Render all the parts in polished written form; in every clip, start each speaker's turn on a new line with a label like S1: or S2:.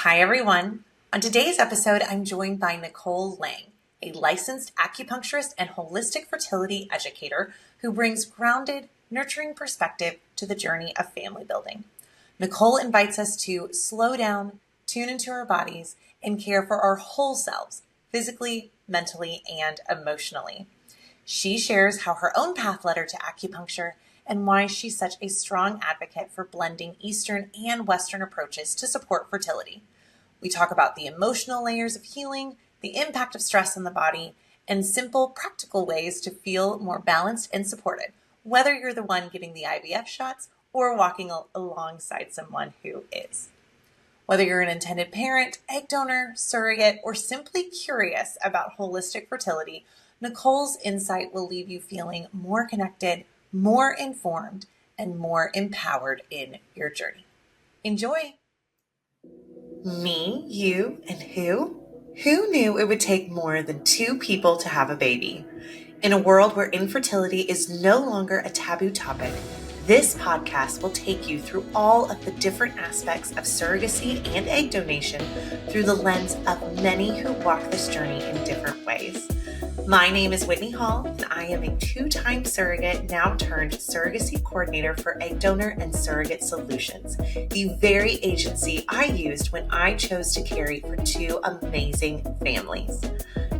S1: Hi, everyone. On today's episode, I'm joined by Nicole Lange, a licensed acupuncturist and holistic fertility educator who brings grounded, nurturing perspective to the journey of family building. Nicole invites us to slow down, tune into our bodies, and care for our whole selves, physically, mentally, and emotionally. She shares how her own path led her to acupuncture and why she's such a strong advocate for blending Eastern and Western approaches to support fertility. We talk about the emotional layers of healing, the impact of stress on the body, and simple, practical ways to feel more balanced and supported, whether you're the one getting the IVF shots or walking alongside someone who is. Whether you're an intended parent, egg donor, surrogate, or simply curious about holistic fertility, Nicole's insight will leave you feeling more connected, more informed, and more empowered in your journey. Enjoy! Me, you, and who? Who knew it would take more than two people to have a baby? In a world where infertility is no longer a taboo topic, this podcast will take you through all of the different aspects of surrogacy and egg donation through the lens of many who walk this journey in different ways. My name is Whitney Hall, and I am a two-time surrogate, now turned surrogacy coordinator for Egg Donor and Surrogate Solutions, the very agency I used when I chose to carry for two amazing families.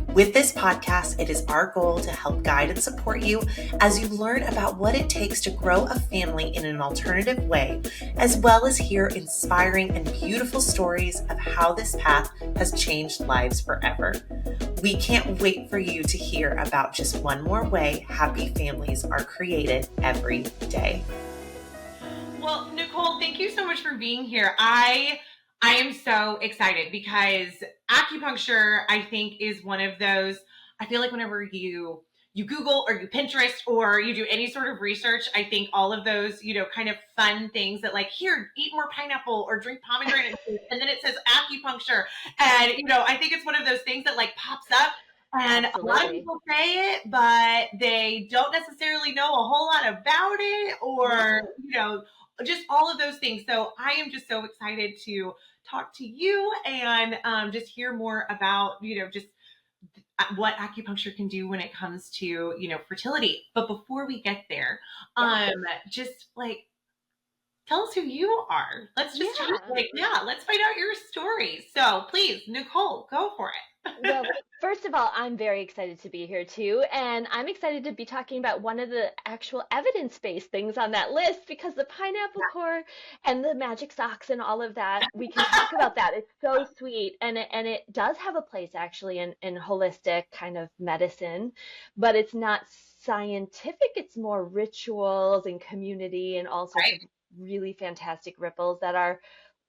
S1: With this podcast, it is our goal to help guide and support you as you learn about what it takes to grow a family in an alternative way, as well as hear inspiring and beautiful stories of how this path has changed lives forever. We can't wait for you to hear about just one more way happy families are created every day. Well, Nicole, thank you so much for being here. I am so excited because acupuncture, I think, is one of those, I feel like whenever you Google or you Pinterest or you do any sort of research, I think all of those, kind of fun things that like, here, eat more pineapple or drink pomegranate juice, and then it says acupuncture. And, I think it's one of those things that like pops up. And
S2: Absolutely.
S1: A lot of people say it, but they don't necessarily know a whole lot about it or, just all of those things. So I am just so excited to talk to you and just hear more about, just what acupuncture can do when it comes to, fertility. But before we get there, just like, tell us who you are. Let's just let's find out your story. So please, Nicole, go for it.
S2: Well, first of all, I'm very excited to be here too. And I'm excited to be talking about one of the actual evidence-based things on that list because the pineapple core and the magic socks and all of that, we can talk about that. It's so sweet. And it does have a place actually in holistic kind of medicine, but it's not scientific. It's more rituals and community and all sorts of really fantastic ripples that are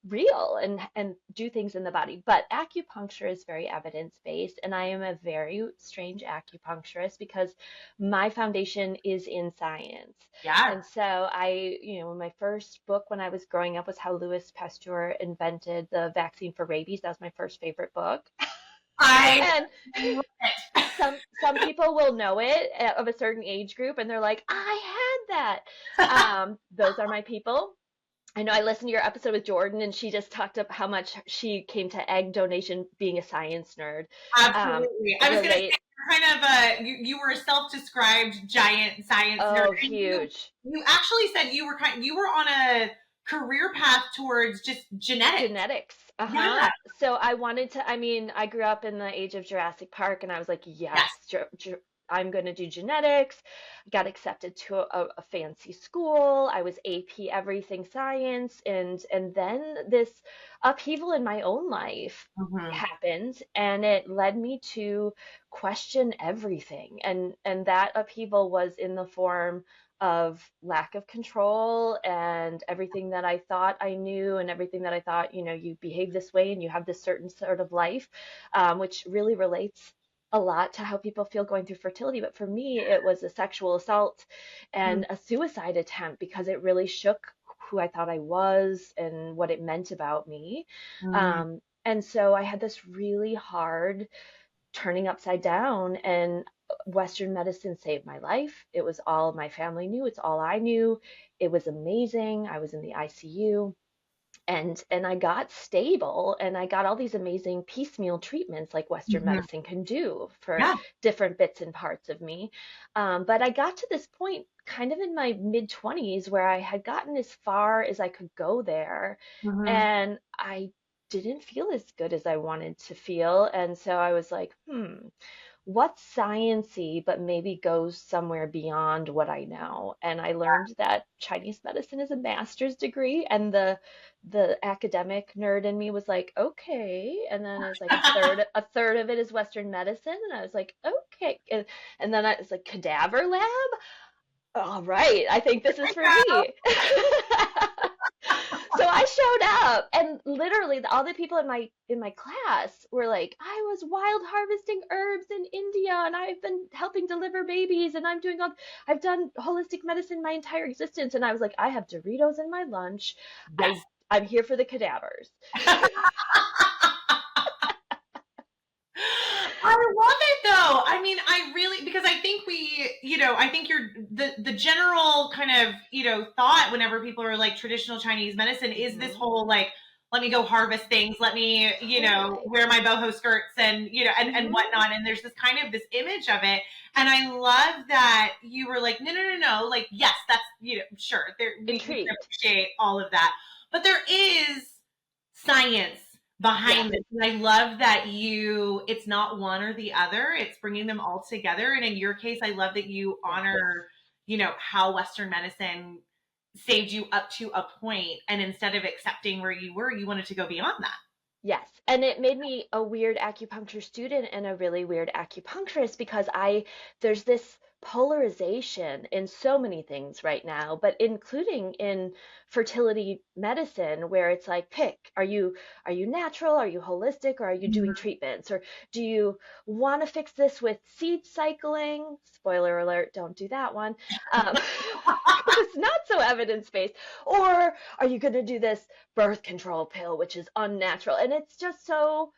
S2: real and do things in the body. But acupuncture is very evidence-based, and I am a very strange acupuncturist because my foundation is in science.
S1: Yeah.
S2: And so my first book when I was growing up was How Louis Pasteur Invented the Vaccine for Rabies. That was my first favorite book. And some people will know it of a certain age group, and they're like, I had that. Those are my people. I know I listened to your episode with Jordan, and she just talked about how much she came to egg donation being a science nerd.
S1: Absolutely. I was going to say, kind of you were a self-described giant science nerd.
S2: Oh, huge.
S1: You actually said you were on a career path towards just genetics.
S2: Yeah. So I wanted to, I grew up in the age of Jurassic Park, and I was like, yes. I'm going to do genetics. Got accepted to a fancy school. I was AP everything science, and then this upheaval in my own life happened, and it led me to question everything. And that upheaval was in the form of lack of control and everything that I thought I knew and everything that I thought, you behave this way and you have this certain sort of life, which really relates a lot to how people feel going through fertility. But for me, it was a sexual assault and a suicide attempt because it really shook who I thought I was and what it meant about me. And so I had this really hard turning upside down, and Western medicine saved my life. It was all my family knew. It's all I knew. It was amazing. I was in the ICU. and I got stable, and I got all these amazing piecemeal treatments like Western
S1: Mhm.
S2: medicine can do for
S1: Yeah.
S2: different bits and parts of me. But I got to this point kind of in my mid 20s where I had gotten as far as I could go there,
S1: Mhm.
S2: and I didn't feel as good as I wanted to feel. And so I was like, what's sciency, but maybe goes somewhere beyond what I know. And I learned that Chinese medicine is a master's degree, and the academic nerd in me was like, okay. And then it was like a third of it is Western medicine, and I was like, okay. And then I was like, cadaver lab. All right, I think this is for me. So I showed up, and literally all the people in my class were like, I was wild harvesting herbs in India, and I've been helping deliver babies, and I've done holistic medicine my entire existence. And I was like, I have Doritos in my lunch.
S1: Yes.
S2: I'm here for the cadavers.
S1: I love it though. I mean, I really, because I think I think you're the general kind of, thought whenever people are like traditional Chinese medicine is this
S2: Hmm.
S1: whole like, let me go harvest things, let me,
S2: Totally.
S1: wear my boho skirts and, and
S2: Hmm.
S1: whatnot. And there's this kind of this image of it. And I love that you were like, no, no, no, no. Like, yes, that's, sure. We can
S2: Intrigued.
S1: appreciate all of that. But there is science
S2: Yes.
S1: behind this. And I love that it's not one or the other, it's bringing them all together. And in your case, I love that you
S2: Yes.
S1: honor, how Western medicine saved you up to a point, and instead of accepting where you were, you wanted to go beyond that.
S2: Yes. And it made me a weird acupuncture student and a really weird acupuncturist because there's this polarization in so many things right now, but including in fertility medicine where it's like pick, are you natural, are you holistic, or are you doing
S1: Mhm.
S2: treatments, or do you want to fix this with seed cycling? Spoiler alert, don't do that one. Um, because it's not so evidence-based. Or are you going to do this birth control pill, which is unnatural? And it's just so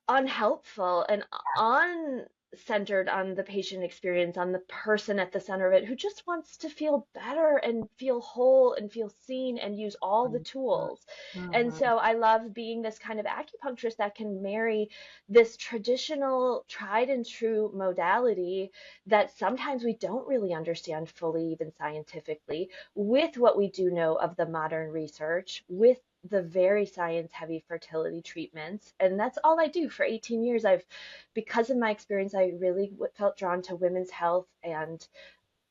S2: unhelpful and uncentered on the patient experience, on the person at the center of it who just wants to feel better and feel whole and feel seen and use all the tools. And
S1: Mhm.
S2: so I love being this kind of acupuncturist that can marry this traditional, tried and true modality that sometimes we don't really understand fully, even scientifically, with what we do know of the modern research, with the very science heavy fertility treatments. And that's all I do for 18 years. Because of my experience, I really felt drawn to women's health and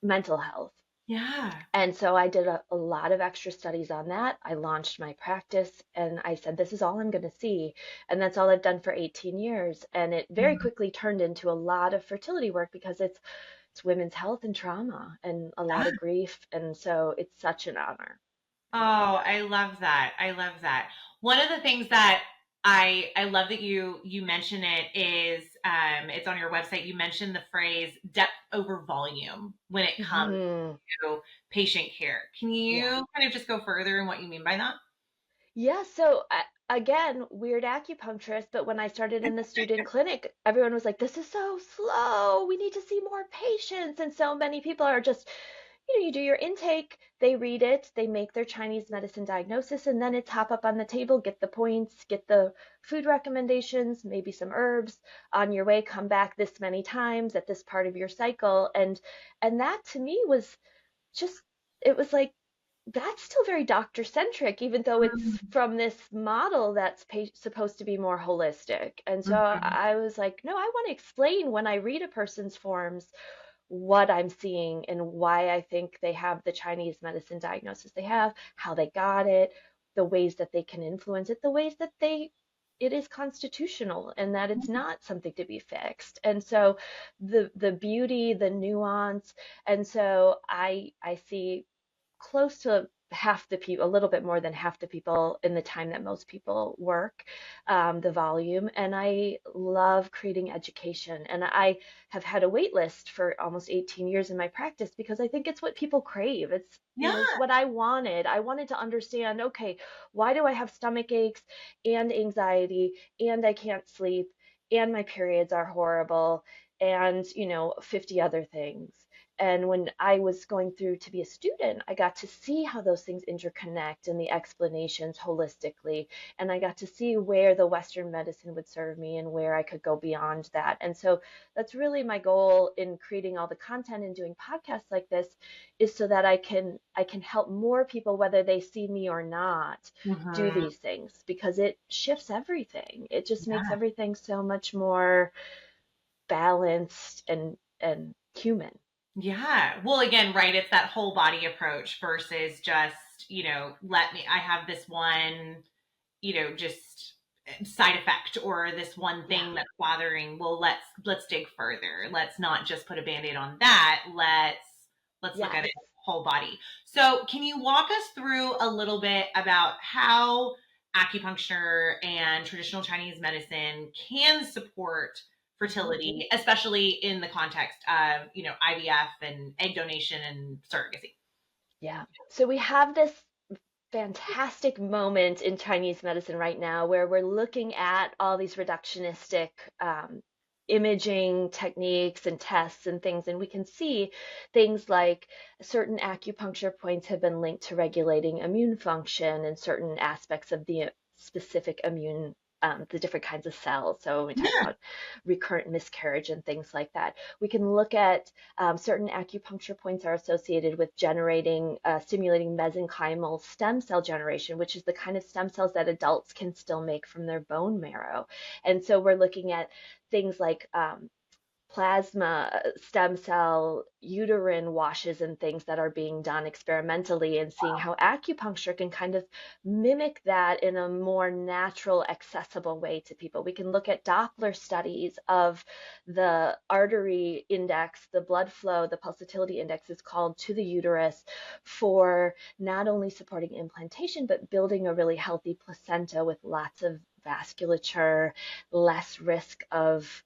S2: mental health.
S1: Yeah.
S2: And so I did a lot of extra studies on that. I launched my practice and I said, this is all I'm going to see. And that's all I've done for 18 years. And it very
S1: Mhm.
S2: quickly turned into a lot of fertility work because it's women's health and trauma and a lot of grief. And so it's such an honor.
S1: Oh, I love that. I love that. One of the things that I love that you mention it is, it's on your website. You mentioned the phrase depth over volume when it comes
S2: Hmm.
S1: to patient care. Can
S2: Yeah.
S1: you kind of just go further in what you mean by that?
S2: Yeah, so again, weird acupuncturist, but when I started in the student clinic, everyone was like, this is so slow. We need to see more patients. And so many people are just, you do your intake, they read it, they make their Chinese medicine diagnosis, and then it's hop up on the table, get the points, get the food recommendations, maybe some herbs on your way, come back this many times at this part of your cycle. And that to me was just, it was like, that's still very doctor centric, even though it's
S1: Mhm.
S2: from this model that's supposed to be more holistic. And so
S1: Mhm.
S2: I was like, no, I want to explain when I read a person's forms what I'm seeing and why I think they have the Chinese medicine diagnosis they have, how they got it, the ways that they can influence it, the ways that it is constitutional and that it's not something to be fixed. And so the beauty, the nuance, and so I see close to half the people, a little bit more than half the people in the time that most people work, the volume. And I love creating education. And I have had a wait list for almost 18 years in my practice because I think it's what people crave. It's
S1: Yeah.
S2: what I wanted. I wanted to understand, okay, why do I have stomach aches and anxiety and I can't sleep and my periods are horrible and 50 other things. And when I was going through to be a student, I got to see how those things interconnect and the explanations holistically. And I got to see where the Western medicine would serve me and where I could go beyond that. And so that's really my goal in creating all the content and doing podcasts like this, is so that I can help more people, whether they see me or not, do
S1: Mhm.
S2: these things, because it shifts everything. It just makes
S1: Yeah.
S2: everything so much more balanced and human.
S1: Yeah. Well, again, right, it's that whole body approach versus just, I have this one, just side effect or this one
S2: Yeah.
S1: thing that's bothering. Well, let's dig further. Let's not just put a band-aid on that. Let's look at
S2: Yes.
S1: it whole body. So, can you walk us through a little bit about how acupuncture and traditional Chinese medicine can support
S2: Mhm.
S1: fertility, especially in the context of, IVF and egg donation and surrogacy?
S2: Yeah. So we have this fantastic moment in Chinese medicine right now where we're looking at all these reductionistic um, imaging techniques and tests and things, and we can see things like certain acupuncture points have been linked to regulating immune function and certain aspects of the specific immune. The different kinds of cells. So when we talk
S1: Yeah.
S2: about recurrent miscarriage and things like that, we can look at certain acupuncture points are associated with stimulating mesenchymal stem cell generation, which is the kind of stem cells that adults can still make from their bone marrow. And so we're looking at things like plasma stem cell uterine washes and things that are being done experimentally, and seeing how acupuncture can kind of mimic that in a more natural, accessible way to people. We can look at Doppler studies of the artery index, the blood flow, the pulsatility index is called, to the uterus, for not only supporting implantation but building a really healthy placenta with lots of vasculature, less risk of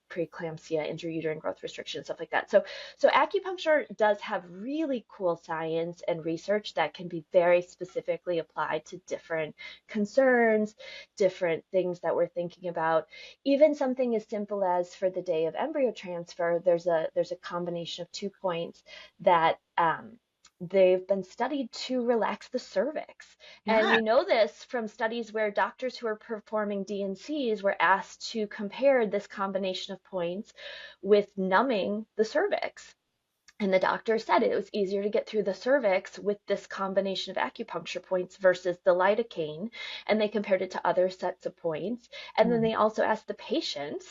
S2: preeclampsia, intrauterine growth restriction, stuff like that. So acupuncture does have really cool science and research that can be very specifically applied to different concerns, different things that we're thinking about. Even something as simple as, for the day of embryo transfer, there's a combination of 2 points that they've been studied to relax the cervix. And
S1: Yeah.
S2: we know this from studies where doctors who are performing D&Cs were asked to compare this combination of points with numbing the cervix. And the doctor said it was easier to get through the cervix with this combination of acupuncture points versus the lidocaine. And they compared it to other sets of points. And then
S1: Mhm.
S2: they also asked the patient,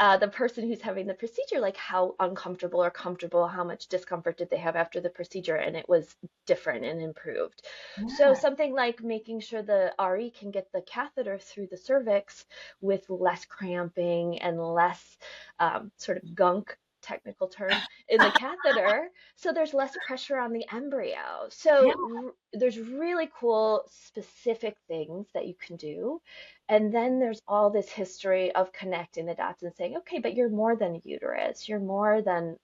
S2: the person who's having the procedure, like how uncomfortable or comfortable, how much discomfort did they have after the procedure? And it was different and improved. So
S1: Yeah.
S2: something like making sure the RE can get the catheter through the cervix with less cramping and less sort of gunk, technical term, in the catheter, so there's less pressure on the embryo.
S1: Yeah.
S2: So there's really cool specific things that you can do. And then there's all this history of connecting the dots and saying, okay, but you're more than a uterus. You're more than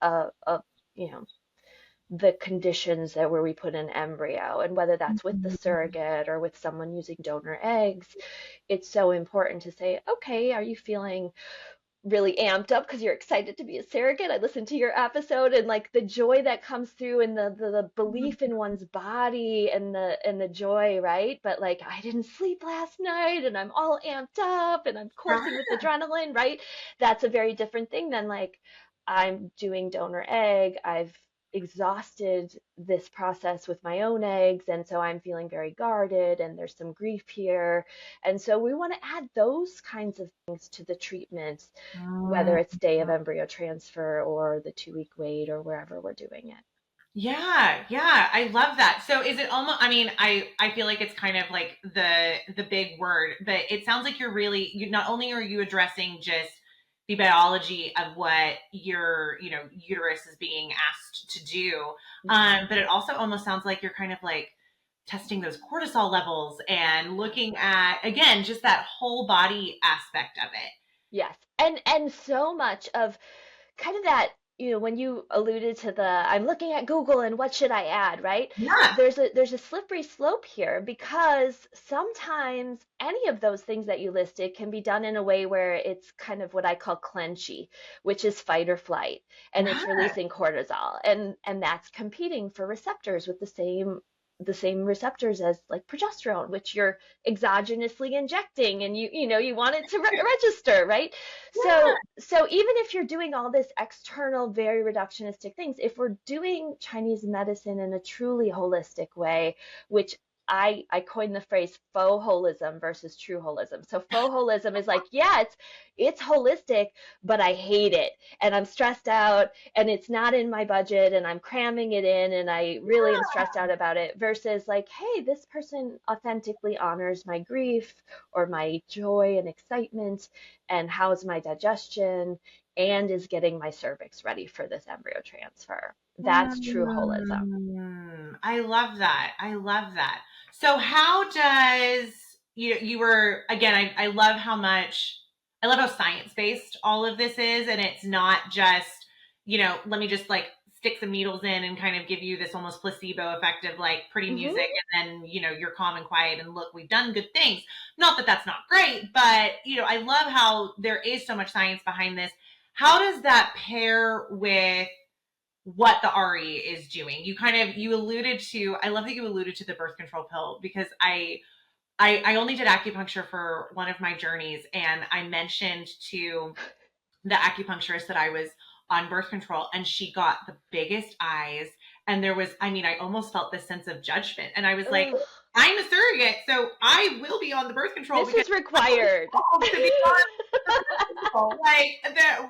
S2: you know, the conditions that where we put an embryo, and whether that's with the
S1: Mhm.
S2: surrogate or with someone using donor eggs, it's so important to say, okay, are you feeling really amped up because you're excited to be a surrogate? I listened to your episode, and like the joy that comes through, and the belief in one's body, and the joy, right? But like, I didn't sleep last night and I'm all amped up and I'm coursing with adrenaline, right? That's a very different thing than like, I'm doing donor egg, I've exhausted this process with my own eggs, and so I'm feeling very guarded and there's some grief here. And so we want to add those kinds of things to the treatment, whether
S1: Mm.
S2: it's day of embryo transfer or the 2 week wait or wherever we're doing it.
S1: Yeah, yeah, I love that. So is it almost, I mean, I feel like it's kind of like the big word, but it sounds like you not only are you addressing just the biology of what your, uterus is being asked to do,
S2: Mhm.
S1: but it also almost sounds like you're kind of like testing those cortisol levels and looking at, again, just that whole body aspect of it.
S2: Yes. And so much of kind of that. when you alluded to the I'm looking at Google and what should I add, right?
S1: Yeah.
S2: There's a slippery slope here because sometimes any of those things that you listed can be done in a way where it's kind of what I call clenchy, which is fight or flight, and it's
S1: Yeah.
S2: releasing cortisol, and that's competing for receptors with the same receptors as like progesterone, which you're exogenously injecting, and you want it to register, right? So even if you're doing all this external, very reductionistic things, if we're doing Chinese medicine in a truly holistic way, which I coined the phrase faux holism versus true holism. So faux holism is like, yeah, it's holistic, but I hate it and I'm stressed out and it's not in my budget and I'm cramming it in and I really am stressed out about it versus like, hey, this person authentically honors my grief or my joy and excitement and how's my digestion and is getting my cervix ready for this embryo transfer. That's true holism.
S1: I love that. I love that. So how does you were again, I love how much I love how science based all of this is, and it's not just, let me just like stick some needles in and kind of give you this almost placebo effect of like pretty
S2: Hmm.
S1: music, and then you're calm and quiet and look, we've done good things. Not that that's not great, but I love how there is so much science behind this. How does that pair with what the RE is doing? You alluded to, I love that you alluded to the birth control pill, because I only did acupuncture for one of my journeys, and I mentioned to the acupuncturist that I was on birth control, and she got the biggest eyes, and there was, I almost felt this sense of judgment, and I was like,
S2: Ugh,
S1: I'm a surrogate, so I will be on the birth control
S2: this
S1: because
S2: is required.
S1: I'm told to be on the birth control. Like that,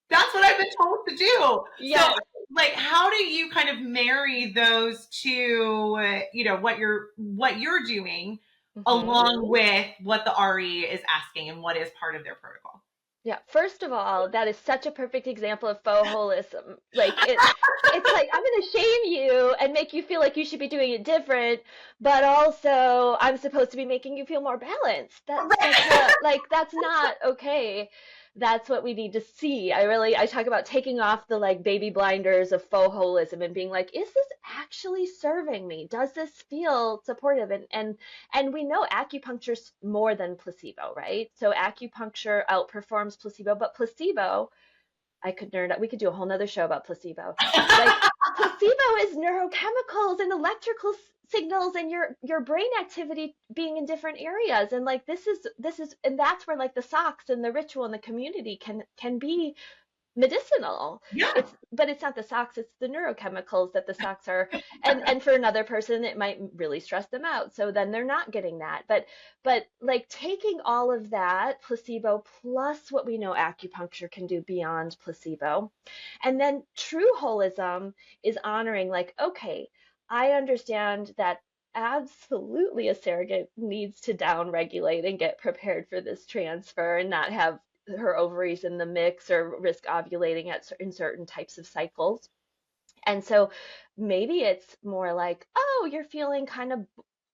S1: that's what I've been told to do. So,
S2: Yes.
S1: like, how do you kind of marry those two? What you're doing,
S2: Hmm.
S1: along with what the RE is asking and what is part of their protocol.
S2: Yeah, first of all, that is such a perfect example of faux holism. It's like I'm going to shame you and make you feel like you should be doing it different, but also I'm supposed to be making you feel more balanced. That's such a like that's not okay. That's what we need to see. I talk about taking off the like baby blinders of faux holism and being like, is this actually serving me? Does this feel supportive? And we know acupuncture's more than placebo, right? So acupuncture outperforms placebo, but placebo, I could nerd out. We could do a whole nother show about placebo. Like placebo is neurochemicals and electrical signals and your brain activity being in different areas. And like this is and that's where like the socks and the ritual and the community can be medicinal.
S1: Yeah.
S2: But it's not the socks, it's the neurochemicals that the socks are, and for another person it might really stress them out, so then they're not getting that. But like taking all of that placebo plus what we know acupuncture can do beyond placebo, and then true holism is honoring like, okay, I understand that absolutely a surrogate needs to down regulate and get prepared for this transfer and not have her ovaries in the mix or risk ovulating in certain types of cycles. And so maybe it's more like, oh, you're feeling kind of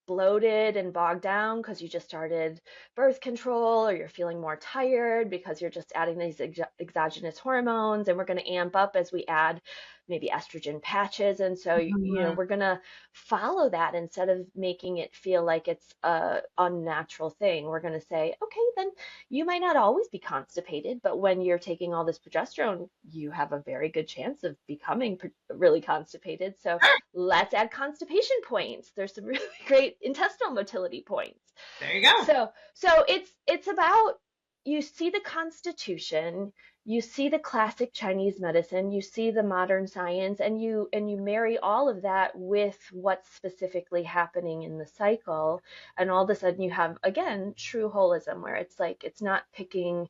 S2: bloated and bogged down because you just started birth control, or you're feeling more tired because you're just adding these exogenous hormones, and we're going to amp up as we add maybe estrogen patches. And so,
S1: Mhm.
S2: we're going to follow that instead of making it feel like it's a unnatural thing. We're going to say, okay, then you might not always be constipated, but when you're taking all this progesterone, you have a very good chance of becoming really constipated. So let's add constipation points. There's some really great intestinal motility points.
S1: There you go.
S2: So it's about, you see the Constitution, you see the classic Chinese medicine, you see the modern science, and you marry all of that with what's specifically happening in the cycle, and all of a sudden you have again true holism, where it's like it's not picking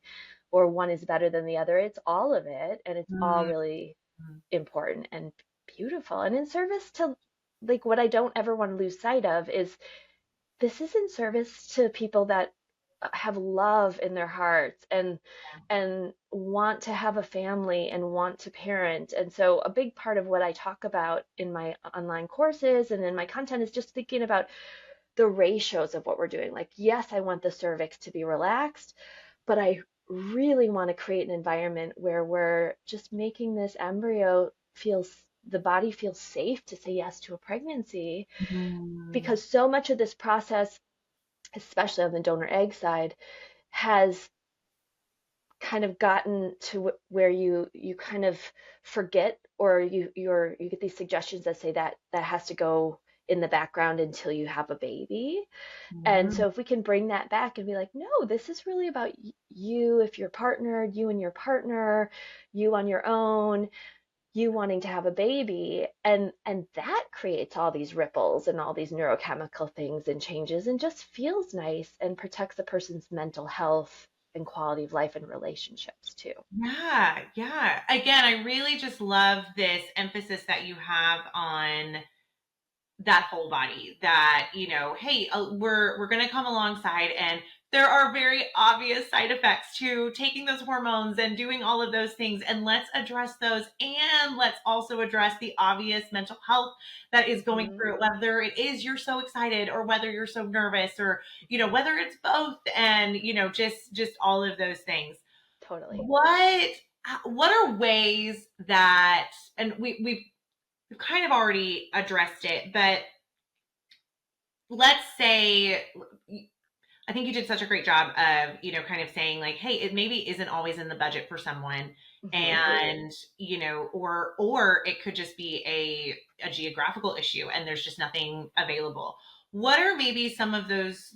S2: or one is better than the other. It's all of it, and it's all
S1: Mhm.
S2: really important and beautiful and in service to, like, what I don't ever want to lose sight of is this is in service to people that have love in their hearts and want to have a family and want to parent. And so a big part of what I talk about in my online courses and in my content is just thinking about the ratios of what we're doing. Like, yes, I want the cervix to be relaxed, but I really want to create an environment where we're just making this embryo feels the body feels safe to say yes to a pregnancy,
S1: Mm.
S2: because so much of this process, especially on the donor egg side, has kind of gotten to where you kind of forget, or you get these suggestions that say that that has to go in the background until you have a baby. And
S1: Mm.
S2: so if we can bring that back and be like, no, this is really about you, if you're partnered, you and your partner, you on your own, you wanting to have a baby, and that creates all these ripples and all these neurochemical things and changes, and just feels nice and protects a person's mental health and quality of life and relationships too.
S1: Yeah, yeah. Again, I really just love this emphasis that you have on that whole body, that, hey, we're going to come alongside, and there are very obvious side effects to taking those hormones and doing all of those things, and let's address those, and let's also address the obvious mental health that is going
S2: Hmm.
S1: through, whether it is you're so excited or whether you're so nervous, or whether it's both, and just all of those things.
S2: Totally.
S1: What are ways that, and we've kind of already addressed it, but let's say, I think you did such a great job of, kind of saying like, hey, it maybe isn't always in the budget for someone.
S2: Hmm.
S1: And, or it could just be a geographical issue and there's just nothing available. What are maybe some of those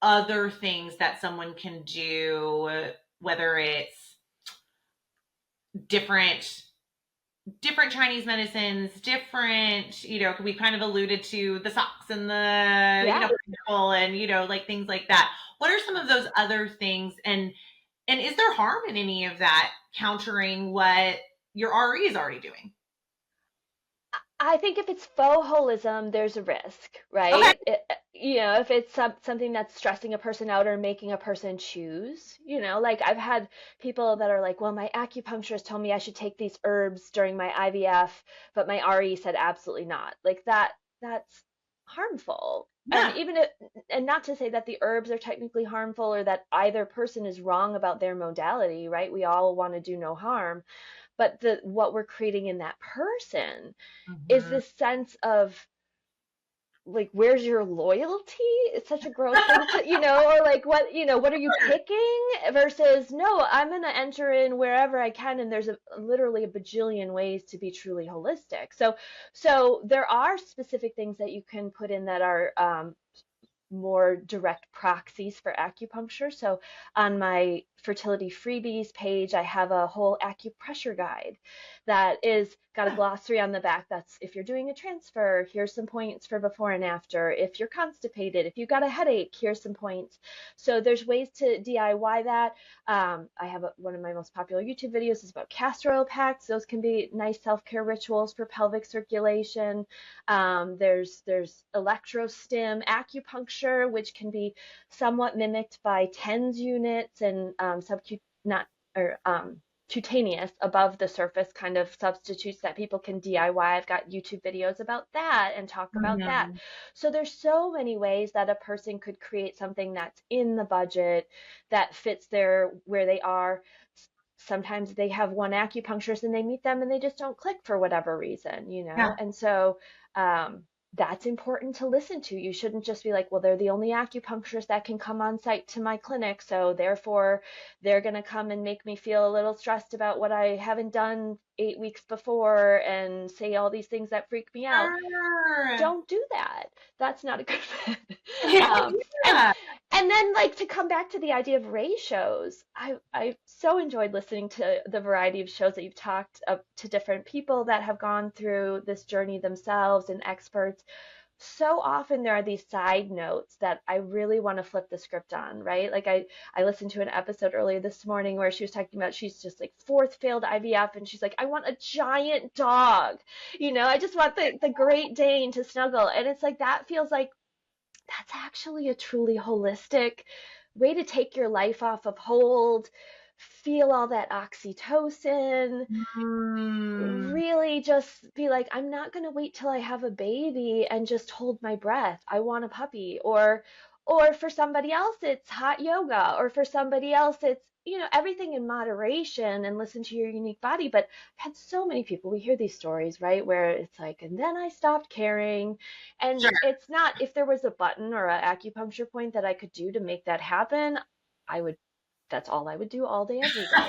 S1: other things that someone can do, whether it's different different Chinese medicines, different, we kind of alluded to the socks and the,
S2: Yeah.
S1: pineapple and, like things like that. What are some of those other things? And is there harm in any of that countering what your RE is already doing?
S2: I think if it's faux holism, there's a risk,
S1: Okay.
S2: right? If it's something that's stressing a person out or making a person choose, like I've had people that are like, well, my acupuncturist told me I should take these herbs during my IVF, but my RE said absolutely not. Like that's harmful. And
S1: Yeah.
S2: and not to say that the herbs are technically harmful or that either person is wrong about their modality, right? We all want to do no harm, but the what we're creating in that person is
S1: Mhm.
S2: this sense of like, where's your loyalty? It's such a gross thing to, or like what are you picking, versus no, I'm going to enter in wherever I can, and there's literally a bajillion ways to be truly holistic. So there are specific things that you can put in that are more direct proxies for acupuncture. So on my fertility freebies page, I have a whole acupressure guide that is got a
S1: Yeah.
S2: glossary on the back. That's if you're doing a transfer, here's some points for before and after. If you're constipated, if you've got a headache, here's some points. So there's ways to DIY that. I have one of my most popular YouTube videos is about castor oil packs. Those can be nice self-care rituals for pelvic circulation. There's electrostim acupuncture, which can be somewhat mimicked by TENS units and not or cutaneous above the surface kind of substitutes that people can DIY. I've got YouTube videos about that and talk about that.
S1: Mhm.
S2: So there's so many ways that a person could create something that's in the budget that fits their where they are. Sometimes they have one acupuncturist and they meet them and they just don't click for whatever reason.
S1: Yeah.
S2: And so um, that's important to listen to. You shouldn't just be like, well, they're the only acupuncturist that can come on site to my clinic, so therefore they're going to come and make me feel a little stressed about what I haven't done 8 weeks before and say all these things that freak me out.
S1: Sure.
S2: Don't do that. That's not a good fit. And
S1: Yeah.
S2: then like to come back to the idea of ratios, I so enjoyed listening to the variety of shows that you've talked to different people that have gone through this journey themselves and experts. So often there are these side notes that I really want to flip the script on, right? Like I listened to an episode earlier this morning where she was talking about she's just like fourth failed IVF and she's like, I want a giant dog. I just want the Great Dane to snuggle. And it's like that feels like that's actually a truly holistic way to take your life off of hold, feel all that oxytocin,
S1: Mm.
S2: really just be like, I'm not going to wait till I have a baby and just hold my breath. I want a puppy. Or for somebody else, it's hot yoga. Or for somebody else, it's, everything in moderation and listen to your unique body. But I've had so many people, we hear these stories, right? Where it's like, and then I stopped caring. And
S1: Sure.
S2: it's not, if there was a button or an acupuncture point that I could do to make that happen, I would, that's all I would do all day, every day.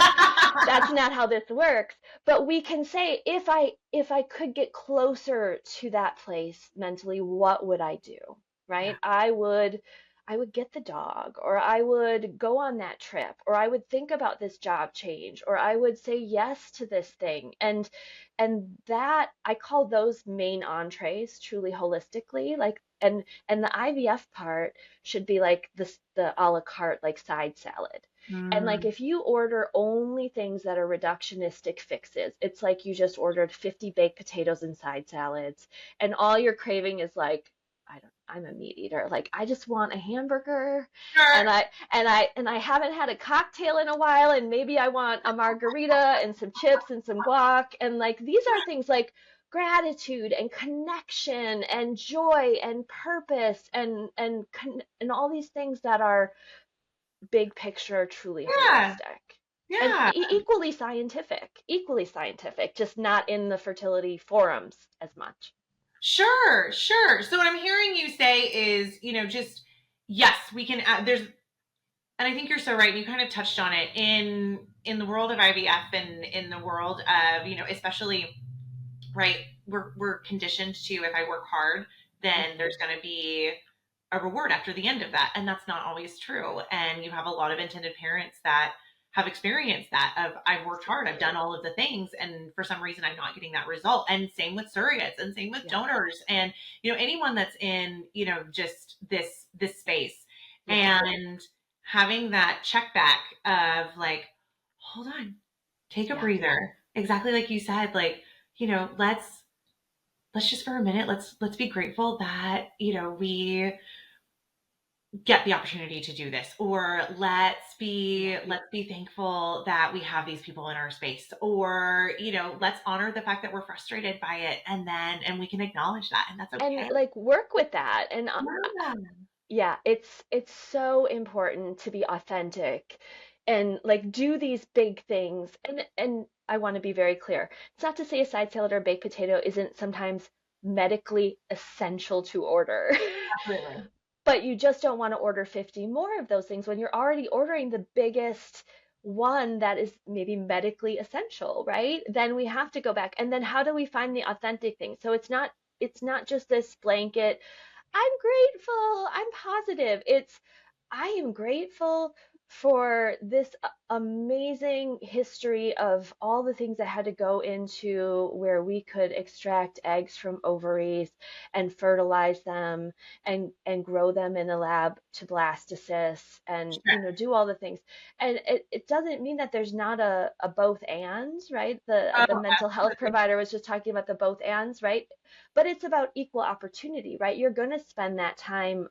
S2: That's not how this works. But we can say, if I could get closer to that place mentally, what would I do?
S1: Yeah.
S2: Right? I would get the dog, or I would go on that trip, or I would think about this job change, or I would say yes to this thing. And that, I call those main entrees, truly holistically, like, and the IVF part should be like the a la carte, like side salad. And like,
S1: Mm.
S2: if you order only things that are reductionistic fixes, it's like you just ordered 50 baked potatoes and side salads, and all you're craving is like, I'm a meat eater. Like, I just want a hamburger,
S1: Sure.
S2: and I haven't had a cocktail in a while, and maybe I want a margarita and some chips and some guac. And like, these are things like gratitude and connection and joy and purpose and all these things that are big picture, truly
S1: Yeah.
S2: holistic. And
S1: Yeah.
S2: equally scientific, just not in the fertility forums as much.
S1: Sure. Sure. So what I'm hearing you say is, just yes, we can add, and I think you're so right. You kind of touched on it in the world of IVF and in the world of, especially right, we're conditioned to, if I work hard, then
S2: Mm-hmm.
S1: there's going to be a reward after the end of that, and that's not always true. And you have a lot of intended parents that have experienced that of, I've worked hard, I've done
S2: Absolutely.
S1: all of the things, and for some reason I'm not getting that result. And same with surrogates, and same with
S2: Yeah.
S1: donors, and anyone that's in just this space,
S2: Yeah.
S1: and having that check back of like, hold on, take a
S2: Yeah.
S1: breather, exactly like you said, like, let's just for a minute, let's be grateful that we get the opportunity to do this, or
S2: Yeah.
S1: let's be thankful that we have these people in our space, or let's honor the fact that we're frustrated by it, and we can acknowledge that, and that's
S2: And
S1: okay.
S2: like, work with that. And
S1: Yeah.
S2: yeah, it's so important to be authentic and like do these big things. And I want to be very clear. It's not to say a side salad or a baked potato isn't sometimes medically essential to order.
S1: Absolutely.
S2: But you just don't want to order 50 more of those things when you're already ordering the biggest one that is maybe medically essential, right? Then we have to go back. And then how do we find the authentic thing? So it's not just this blanket, I'm grateful, I'm positive. It's, I am grateful for this amazing history of all the things that had to go into where we could extract eggs from ovaries and fertilize them and grow them in a lab to blastocysts and
S1: Sure.
S2: do all the things. And it doesn't mean that there's not a both ands, right? The
S1: Oh,
S2: mental health
S1: absolutely.
S2: provider was just talking about the both ands, right? But it's about equal opportunity, right? You're going to spend that time,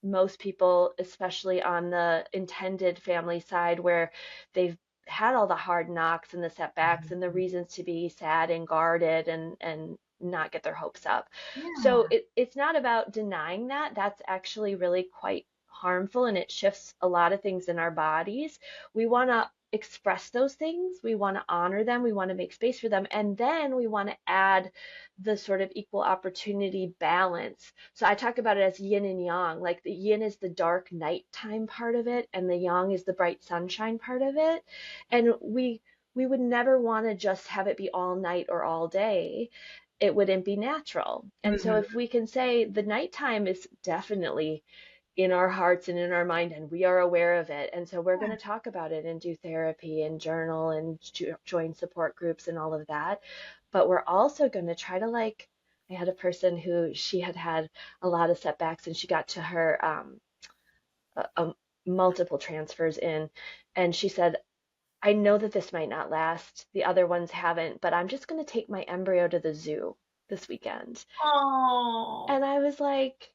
S2: most people, especially on the intended family side, where they've had all the hard knocks and the setbacks and the reasons to be sad and guarded and not get their hopes up. So
S1: Yeah.
S2: it's not about denying that. That's actually really quite harmful, and it shifts a lot of things in our bodies. We want to express those things. We want to honor them. We want to make space for them. And then we want to add the sort of equal opportunity balance. So I talk about it as yin and yang. Like, the yin is the dark nighttime part of it, and the yang is the bright sunshine part of it. And we would never want to just have it be all night or all day. It wouldn't be natural. And so
S1: Hmm.
S2: if we can say the nighttime is definitely in our hearts and in our mind, and we are aware of it, and so we're going to talk about it and do therapy and journal and join support groups and all of that. But we're also going to try to, like, I had a person who, she had had a lot of setbacks, and she got to her multiple transfers in, and she said, I know that this might not last, the other ones haven't, but I'm just going to take my embryo to the zoo this weekend.
S1: Oh.
S2: And I was like,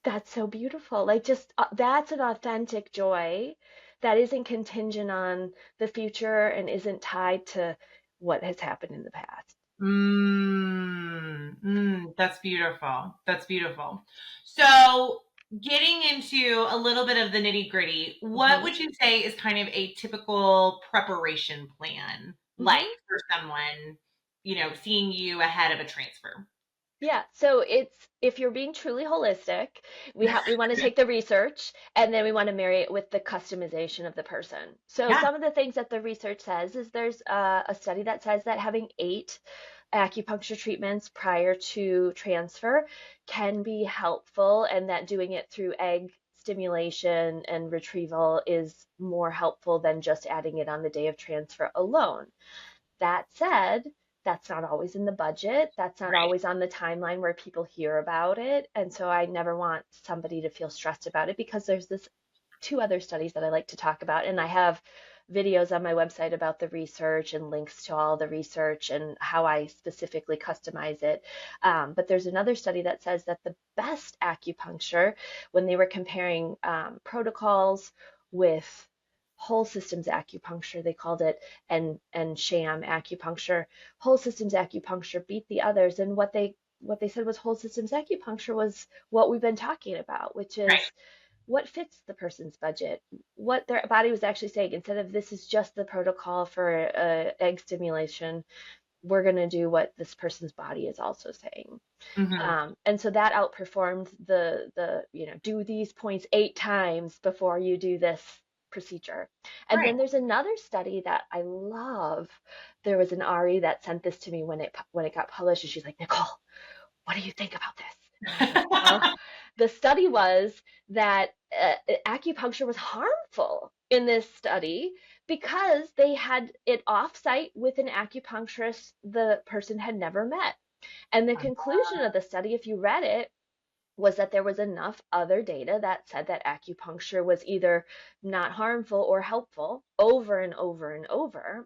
S2: that's so beautiful. Like, just that's an authentic joy that isn't contingent on the future and isn't tied to what has happened in the past.
S1: That's beautiful. That's beautiful. So getting into a little bit of the nitty gritty, what
S2: Hmm.
S1: would you say is kind of a typical preparation plan like
S2: Hmm.
S1: for someone, seeing you ahead of a transfer?
S2: Yeah, so it's if you're being truly holistic, we want to take the research and then we want to marry it with the customization of the person. So
S1: Yeah,
S2: some of the things that the research says is there's a study that says that having 8 acupuncture treatments prior to transfer can be helpful, and that doing it through egg stimulation and retrieval is more helpful than just adding it on the day of transfer alone. That said, that's not always in the budget. That's not
S1: right.
S2: always on the timeline where people hear about it. And so I never want somebody to feel stressed about it, because there's this 2 other studies that I like to talk about, and I have videos on my website about the research and links to all the research and how I specifically customize it. But there's another study that says that the best acupuncture, when they were comparing protocols with whole systems acupuncture, they called it, and sham acupuncture. Whole systems acupuncture beat the others, and what they said was whole systems acupuncture was what we've been talking about, which
S1: Right.
S2: is what fits the person's budget, what their body was actually saying. Instead of this is just the protocol for egg stimulation, we're going to do what this person's body is also saying.
S1: Hmm.
S2: And so that outperformed do these points 8 times before you do this procedure. And
S1: Right.
S2: then there's another study that I love. There was an RE that sent this to me when it got published, and she's like, Nicole, what do you think about this? And I was like, oh, the study was that acupuncture was harmful in this study because they had it offsite with an acupuncturist the person had never met. And the conclusion of the study, if you read it, was that there was enough other data that said that acupuncture was either not harmful or helpful over and over and over,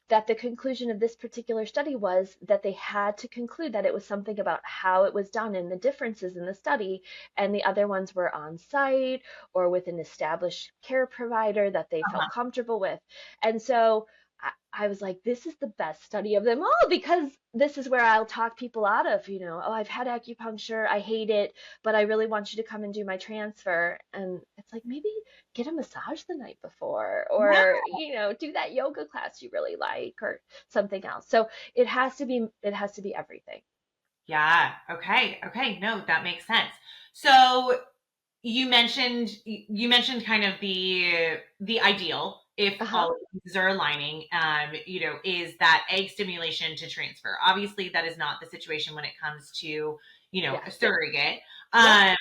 S2: that the conclusion of this particular study was that they had to conclude that it was something about how it was done and the differences in the study, and the other ones were on site or with an established care provider that they felt
S1: Uh-huh.
S2: comfortable with. And so I was like, this is the best study of them all, because this is where I'll talk people out of, oh, I've had acupuncture, I hate it, but I really want you to come and do my transfer. And it's like, maybe get a massage the night before,
S1: Yeah.
S2: or, do that yoga class you really like, or something else. So it has to be everything.
S1: Yeah. Okay. Okay. No, that makes sense. So you mentioned kind of the ideal, if
S2: Uh-huh.
S1: all of these are aligning, is that egg stimulation to transfer. Obviously, that is not the situation when it comes to a
S2: Yes.
S1: surrogate.
S2: Yep.
S1: Um,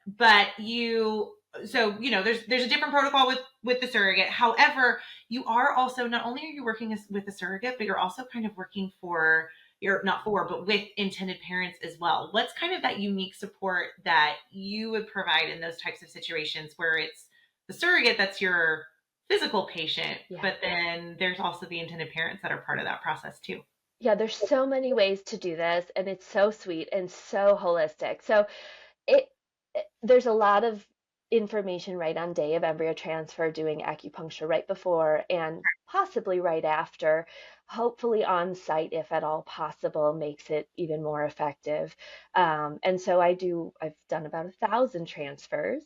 S1: but there's a different protocol with the surrogate. However, you are also, not only are you working with the surrogate, but you're also kind of working for, you're not for, but with intended parents as well. What's kind of that unique support that you would provide in those types of situations where it's the surrogate that's your physical patient,
S2: Yeah.
S1: but then there's also the intended parents that are part of that process too?
S2: Yeah, there's so many ways to do this, and it's so sweet and so holistic. So it, there's a lot of information right on day of embryo transfer, doing acupuncture right before and possibly right after, hopefully on site if at all possible, makes it even more effective. And so I've done about 1,000 transfers.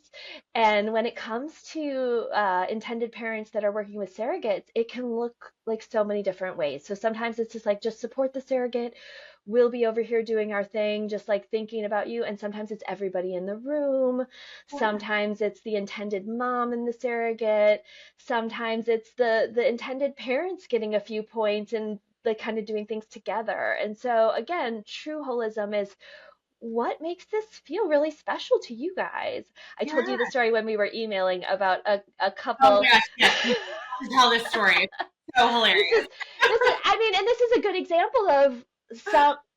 S2: And when it comes to intended parents that are working with surrogates, it can look like so many different ways. So sometimes it's just like, just support the surrogate, we'll be over here doing our thing, just like thinking about you. And sometimes it's everybody in the room. Sometimes it's the intended mom and the surrogate. Sometimes it's the intended parents getting a few points and like kind of doing things together. And so again, true holism is what makes this feel really special to you guys. I told
S1: Yeah.
S2: you the story when we were emailing about a
S1: Oh
S2: couple.
S1: gosh, yes. You have to tell this story. It's so
S2: this
S1: hilarious.
S2: is I mean, and this is a good example of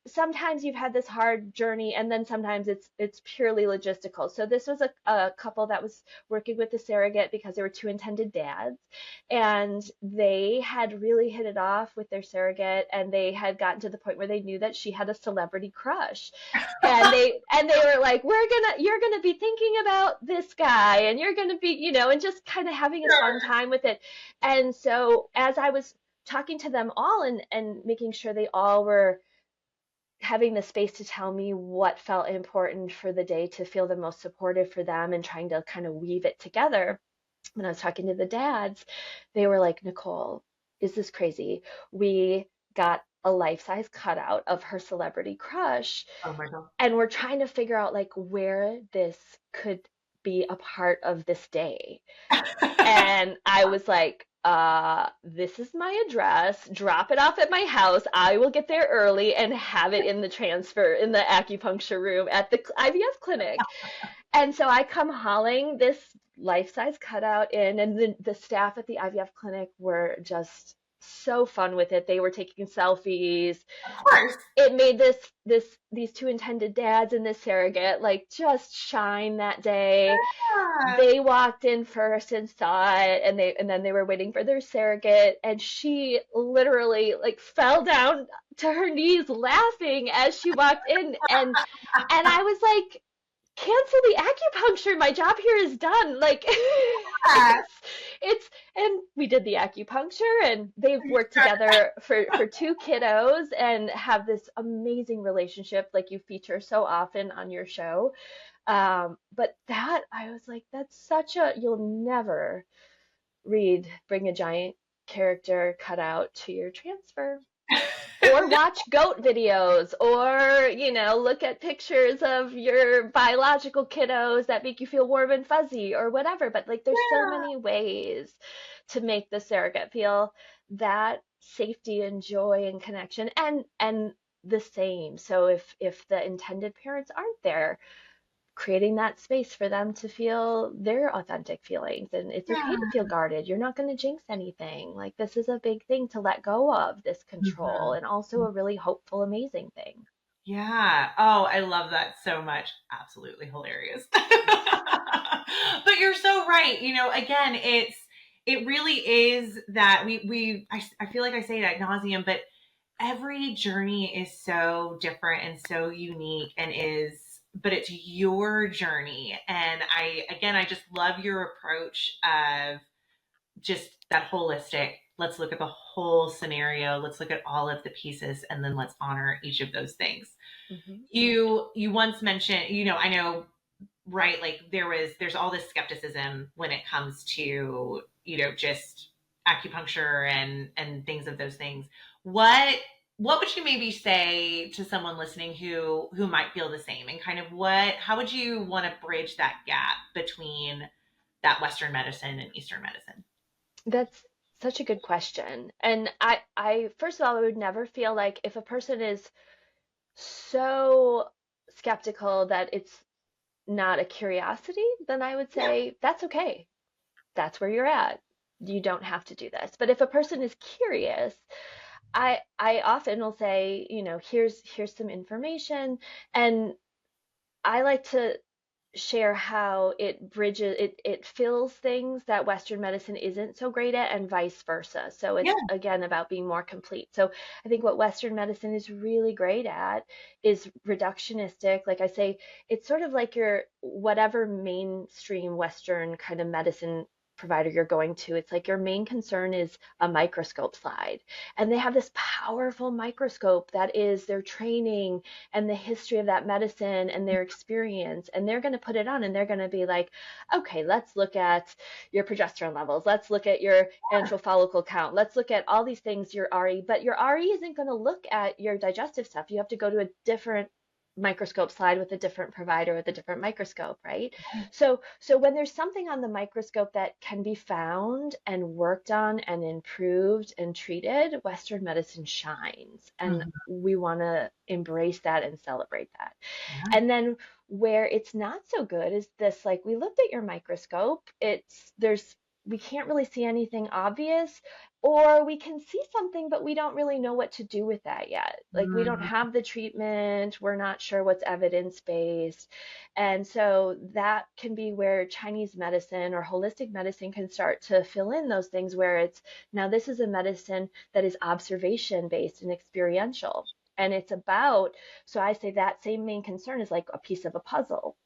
S2: sometimes you've had this hard journey, and then sometimes it's purely logistical. So this was a couple that was working with the surrogate because there were 2 intended dads, and they had really hit it off with their surrogate, and they had gotten to the point where they knew that she had a celebrity crush, and they were like, you're gonna be thinking about this guy, and you're gonna be, and just kind of having a fun
S1: Sure.
S2: time with it. And so as I was talking to them all and making sure they all were having the space to tell me what felt important for the day to feel the most supportive for them and trying to kind of weave it together. When I was talking to the dads, they were like, Nicole, is this crazy? We got a life-size cutout of her celebrity crush,
S1: Oh my God.
S2: and we're trying to figure out like where this could be a part of this day. And I was like, this is my address. Drop it off at my house. I will get there early and have it in the transfer in the acupuncture room at the IVF clinic. And so I come hauling this life-size cutout in, and the staff at the IVF clinic were just so fun with it. They were taking selfies.
S1: Of course.
S2: It made these two intended dads and this surrogate like just shine that day.
S1: Yeah.
S2: They walked in first and saw it, and then they were waiting for their surrogate, and she literally like fell down to her knees laughing as she walked in, and I was like, cancel the acupuncture. My job here is done. Like it's and we did the acupuncture, and they've worked together for two kiddos and have this amazing relationship like you feature so often on your show. But that I was like, that's such a you'll never bring a giant character cutout to your transfer or watch goat videos or look at pictures of your biological kiddos that make you feel warm and fuzzy or whatever, but like there's so
S1: Yeah.
S2: many ways to make the surrogate feel that safety and joy and connection and the same. So if the intended parents aren't there, creating that space for them to feel their authentic feelings. And it's okay to feel guarded. You're not going to jinx anything. Like, this is a big thing to let go of this control,
S1: Mhm.
S2: and also a really hopeful, amazing thing.
S1: Yeah. Oh, I love that so much. Absolutely hilarious. But you're so right. Again, it really is that I feel like I say it ad nauseum, but every journey is so different and so unique but it's your journey. And I just love your approach of just that holistic. Let's look at the whole scenario. Let's look at all of the pieces and then let's honor each of those things.
S2: Hmm.
S1: You once mentioned, I know, right, like there's all this skepticism when it comes to, just acupuncture and things of those things. What would you maybe say to someone listening who might feel the same, and kind of how would you want to bridge that gap between that Western medicine and Eastern medicine?
S2: That's such a good question. And I first of all, I would never feel like if a person is so skeptical that it's not a curiosity, then I would
S1: Yeah.
S2: say that's okay. That's where you're at. You don't have to do this. But if a person is curious, I often will say, here's some information, and I like to share how it fills things that Western medicine isn't so great at, and vice versa. So
S1: Yeah.
S2: it's again about being more complete. So I think what Western medicine is really great at is reductionistic. Like I say, it's sort of like your whatever mainstream Western kind of medicine provider you're going to, it's like your main concern is a microscope slide, and they have this powerful microscope that is their training and the history of that medicine and their experience, and they're going to put it on and they're going to be like, okay, let's look at your progesterone levels, let's look at your antral follicle count, let's look at all these things, your RE, but your RE isn't going to look at your digestive stuff. You have to go to a different microscope slide with a different provider with a different microscope, right? So when there's something on the microscope that can be found and worked on and improved and treated, Western medicine shines, and
S1: Mhm.
S2: we want to embrace that and celebrate that.
S1: Yeah.
S2: And then where it's not so good is this, like, we looked at your microscope, we can't really see anything obvious, or we can see something but we don't really know what to do with that yet. Like, we don't
S1: Mhm.
S2: have the treatment, we're not sure what's evidence based. And so that can be where Chinese medicine or holistic medicine can start to fill in those things, where it's now this is a medicine that is observation based and experiential. And it's about, so I say that same main concern is like a piece of a puzzle.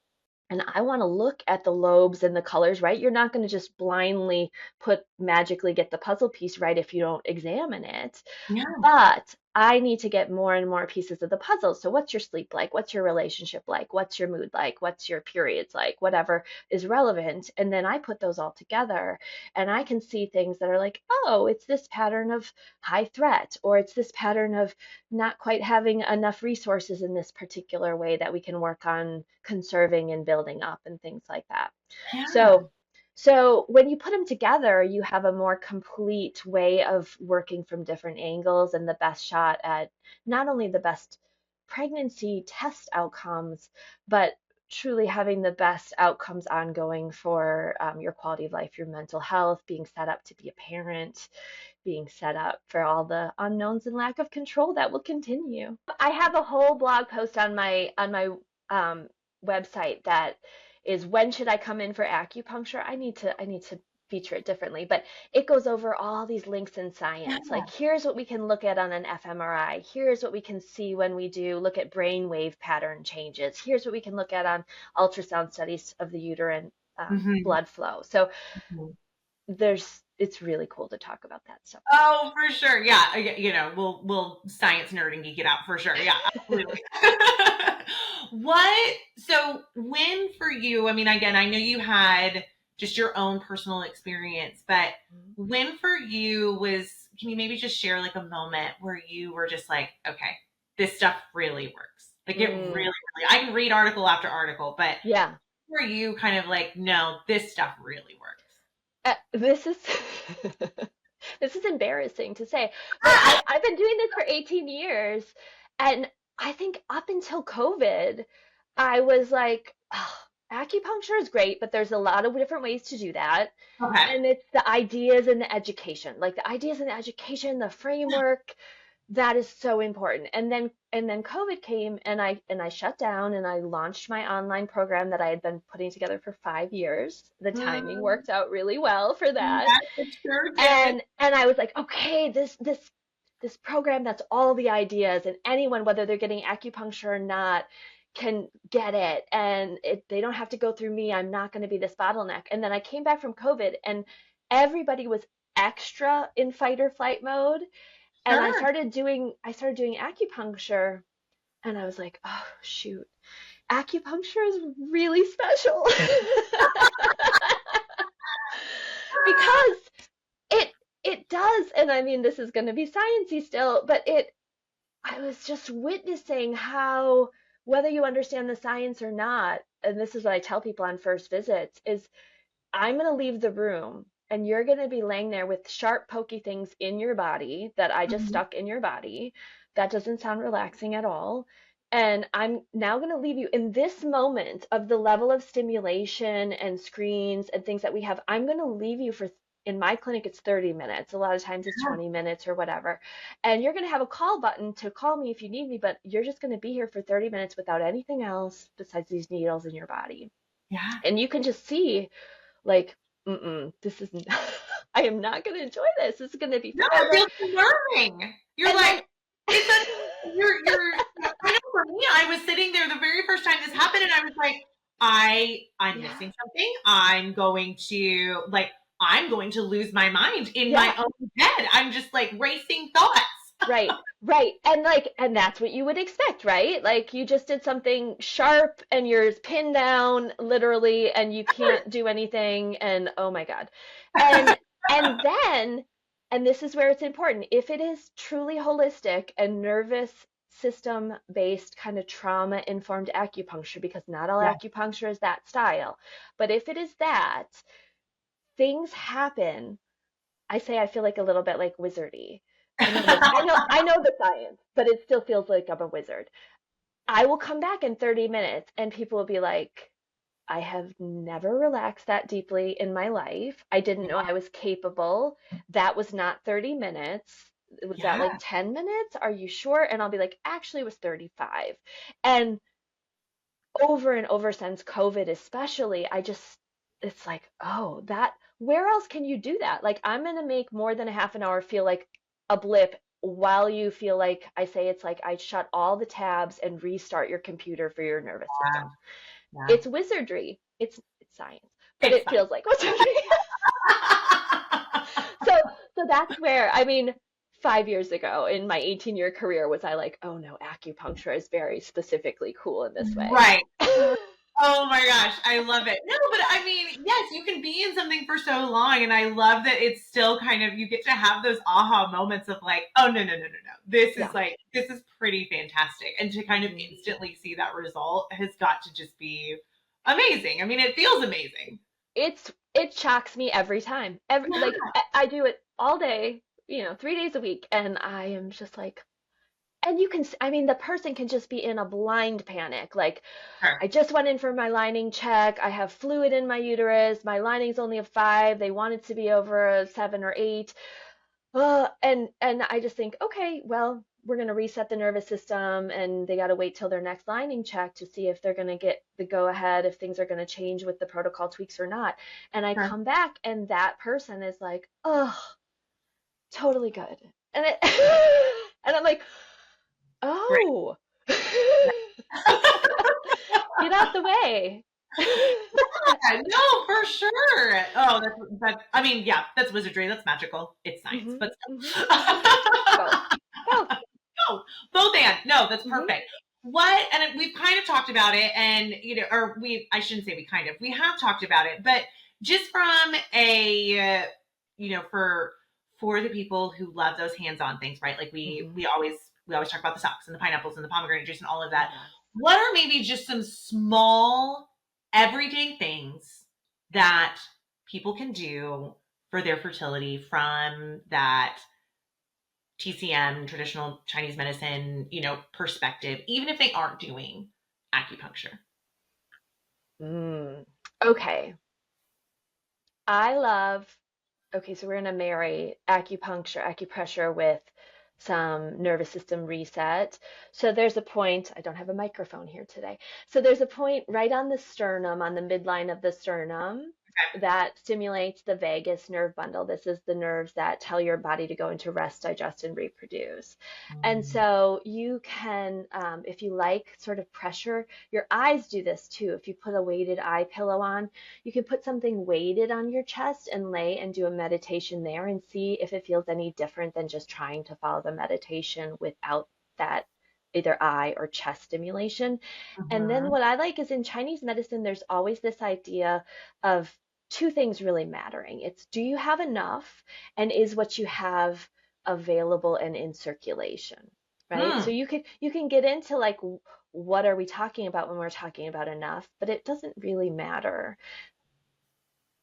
S2: And I want to look at the lobes and the colors, right? You're not going to just blindly magically get the puzzle piece right if you don't examine it.
S1: Yeah.
S2: But I need to get more and more pieces of the puzzle. So, what's your sleep like? What's your relationship like? What's your mood like? What's your periods like? Whatever is relevant. And then I put those all together and I can see things that are like, oh, it's this pattern of high threat, or it's this pattern of not quite having enough resources in this particular way that we can work on conserving and building up and things like that.
S1: Yeah.
S2: So when you put them together, you have a more complete way of working from different angles and the best shot at not only the best pregnancy test outcomes, but truly having the best outcomes ongoing for your quality of life, your mental health, being set up to be a parent, being set up for all the unknowns and lack of control that will continue. I have a whole blog post on my um, website that is when should I come in for acupuncture? I need to feature it differently, but it goes over all these links in science.
S1: Yeah.
S2: Like here's what we can look at on an fMRI. Here's what we can see when we do look at brain wave pattern changes. Here's what we can look at on ultrasound studies of the uterine
S1: Mhm.
S2: blood flow. So
S1: Mhm.
S2: it's really cool to talk about that stuff too.
S1: Oh, for sure. Yeah. We'll science nerd and geek it out for sure. Yeah, absolutely. So when for you, I mean, again, I know you had just your own personal experience, but when for you can you maybe just share like a moment where you were just like, okay, this stuff really works. Like it really,
S2: Mm,
S1: really, I can read article after article, but
S2: yeah.
S1: for you kind of like, no, this stuff really works.
S2: This is this is embarrassing to say, but I've been doing this for 18 years, and I think up until COVID, I was like, "Ugh, acupuncture is great, but there's a lot of different ways to do that.
S1: Okay.
S2: And it's the ideas and the education, like the ideas and the education, the framework, that is so important. And then COVID came and I shut down and I launched my online program that I had been putting together for 5 years. The timing
S1: Mm,
S2: worked out really well for that.
S1: yes, it sure did.
S2: And I was like, okay, this program that's all the ideas, and anyone, whether they're getting acupuncture or not, can get it, and they don't have to go through me. I'm not going to be this bottleneck. And then I came back from COVID and everybody was extra in fight or flight mode, and
S1: Sure.
S2: I started doing acupuncture, and I was like, oh shoot, acupuncture is really special. Because it it does, and I mean this is going to be sciencey still, but it I was just witnessing how, whether you understand the science or not, and this is what I tell people on first visits, is I'm going to leave the room and you're going to be laying there with sharp, pokey things in your body that I just
S1: Mhm.
S2: stuck in your body. That doesn't sound relaxing at all. And I'm now going to leave you in this moment of the level of stimulation and screens and things that we have. I'm going to leave you for, in my clinic, it's 30 minutes. A lot of times it's 20 minutes or whatever. And you're going to have a call button to call me if you need me, but you're just going to be here for 30 minutes without anything else besides these needles in your body.
S1: Yeah.
S2: And you can just see like, this isn't, I am not going to enjoy this. This is going to be
S1: No, it
S2: forever.
S1: feels unnerving. You're
S2: And
S1: like,
S2: then,
S1: it's a, you're, I know for me, I was sitting there the very first time this happened and I was like, I'm
S2: yeah,
S1: missing something. I'm going to lose my mind in my
S2: yeah,
S1: own head. I'm just like racing thoughts.
S2: right, right. And that's what you would expect, right? Like you just did something sharp and you're pinned down literally and you can't do anything. And oh my God. And, and then, and this is where it's important, if it is truly holistic and nervous system based kind of trauma informed acupuncture, because not all
S1: Yeah.
S2: acupuncture is that style, but if it is that, things happen. I say I feel like a little bit like wizardy. I know the science, but it still feels like I'm a wizard. I will come back in 30 minutes and people will be like, I have never relaxed that deeply in my life. I didn't know I was capable. That was not 30 minutes. Was that like
S1: Yeah.
S2: 10 minutes? Are you sure? And I'll be like, actually, it was 35. And over and over since COVID, especially, it's like, oh, where else can you do that? Like, I'm going to make more than a half an hour feel like a blip while you feel like, I say it's like I shut all the tabs and restart your computer for your nervous system.
S1: Yeah.
S2: It's wizardry. It's science, but
S1: It's
S2: it
S1: fine.
S2: feels like wizardry. So so that's where, I mean, 5 years ago in my 18-year career was I like, oh no, acupuncture is very specifically cool in this way.
S1: Right. Oh my gosh, I love it. No, but I mean, yes, you can be in something for so long, and I love that it's still kind of, you get to have those aha moments of like, oh no, no, no, no, no.
S2: Yeah.
S1: This is pretty fantastic. And to kind of
S2: Mhm.
S1: instantly see that result has got to just be amazing. I mean, it feels amazing.
S2: It shocks me every time.
S1: Yeah.
S2: Like I do it all day, 3 days a week, and I am just like, and you can, I mean, the person can just be in a blind panic. Like,
S1: Sure.
S2: I just went in for my lining check. I have fluid in my uterus. My lining's only a 5. They want it to be over a 7 or 8. And I just think, okay, well, we're going to reset the nervous system, and they got to wait till their next lining check to see if they're going to get the go ahead, if things are going to change with the protocol tweaks or not. And I
S1: Sure.
S2: come back, and that person is like, oh, totally good. And it, and I'm like,
S1: Right.
S2: oh,
S1: Right.
S2: get out the way.
S1: Yeah, no, for sure. Oh, that's, I mean, yeah, that's wizardry. That's magical. It's science,
S2: Hmm.
S1: but
S2: Hmm.
S1: still.
S2: Hmm. Both, both.
S1: No, both and no, that's
S2: Hmm.
S1: perfect. What, and we've kind of talked about it, and or I shouldn't say we have talked about it, but just from for the people who love those hands-on things, right? Like
S2: Hmm.
S1: we always talk about the socks and the pineapples and the pomegranate juice and all of that.
S2: Yes.
S1: What are maybe just some small everyday things that people can do for their fertility from that TCM, traditional Chinese medicine, perspective, even if they aren't doing acupuncture?
S2: Mm. Okay. I love, okay, so we're going to marry acupuncture, acupressure with some nervous system reset. So there's a point, I don't have a microphone here today. So there's a point right on the sternum, on the midline of the sternum, that stimulates the vagus nerve bundle. This is the nerves that tell your body to go into rest, digest, and reproduce. And
S1: Mm,
S2: so you can, if you like, sort of pressure, your eyes do this too. If you put a weighted eye pillow on, you can put something weighted on your chest and lay and do a meditation there and see if it feels any different than just trying to follow the meditation without that either eye or chest stimulation. And then
S1: mhm.
S2: what I like is in Chinese medicine, there's always this idea of two things really mattering. It's, do you have enough, and is what you have available and in circulation, right? So
S1: Mm,
S2: you can get into like, what are we talking about when we're talking about enough, but it doesn't really matter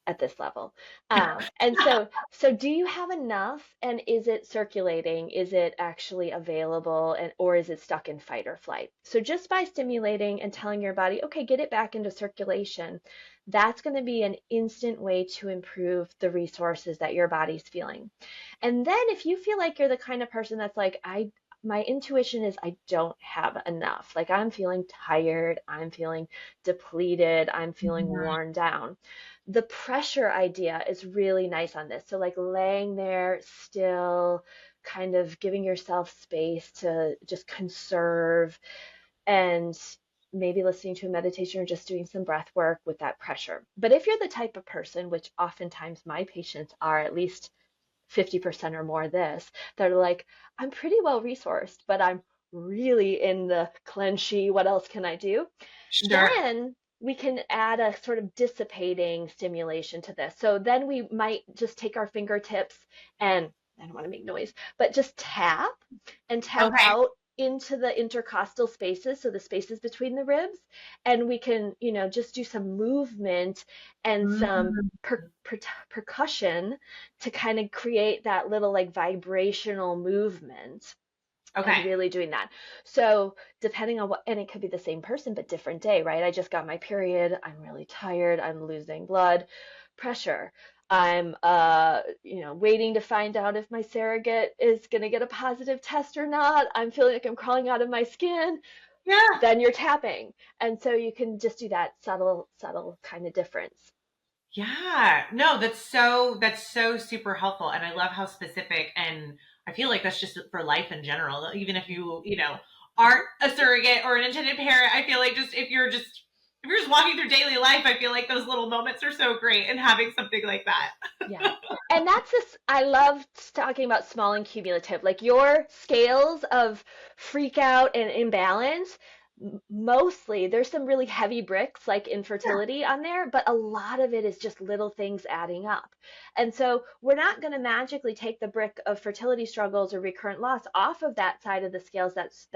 S2: at this level. And so do you have enough, and is it circulating? Is it actually available, and or is it stuck in fight or flight? So just by stimulating and telling your body, okay, get it back into circulation, that's going to be an instant way to improve the resources that your body's feeling. And then if you feel like you're the kind of person that's like, my intuition is I don't have enough. Like I'm feeling tired, I'm feeling depleted, I'm feeling
S1: mhm.
S2: worn down. The pressure idea is really nice on this. So like laying there still, kind of giving yourself space to just conserve, and maybe listening to a meditation or just doing some breath work with that pressure. But if you're the type of person, which oftentimes my patients are, at least 50% or more this, that are like, I'm pretty well resourced, but I'm really in the clenchy, what else can I do?
S1: Sure.
S2: Then we can add a sort of dissipating stimulation to this. So then we might just take our fingertips and, I don't want to make noise, but just tap and tap
S1: Okay.
S2: out into the intercostal spaces, so the spaces between the ribs, and we can, just do some movement and some
S1: Mm,
S2: percussion to kind of create that little like vibrational movement, and
S1: okay.
S2: really doing that. So depending on what, and it could be the same person but different day, right? I just got my period, I'm really tired, I'm losing blood, pressure. I'm waiting to find out if my surrogate is going to get a positive test or not. I'm feeling like I'm crawling out of my skin.
S1: Yeah.
S2: Then you're tapping. And so you can just do that subtle kind of difference.
S1: Yeah. No, that's so super helpful. And I love how specific, and I feel like that's just for life in general. Even if you, aren't a surrogate or an intended parent, I feel like just if you're just if you're just walking through daily life, I feel like those little moments are so great, and having something like that.
S2: Yeah. And that's this, I love talking about small and cumulative. Like your scales of freak out and imbalance, mostly there's some really heavy bricks like
S1: Yeah.
S2: infertility on there, but a lot of it is just little things adding up. And so we're not going to magically take the brick of fertility struggles or recurrent loss off of that side of the scales that's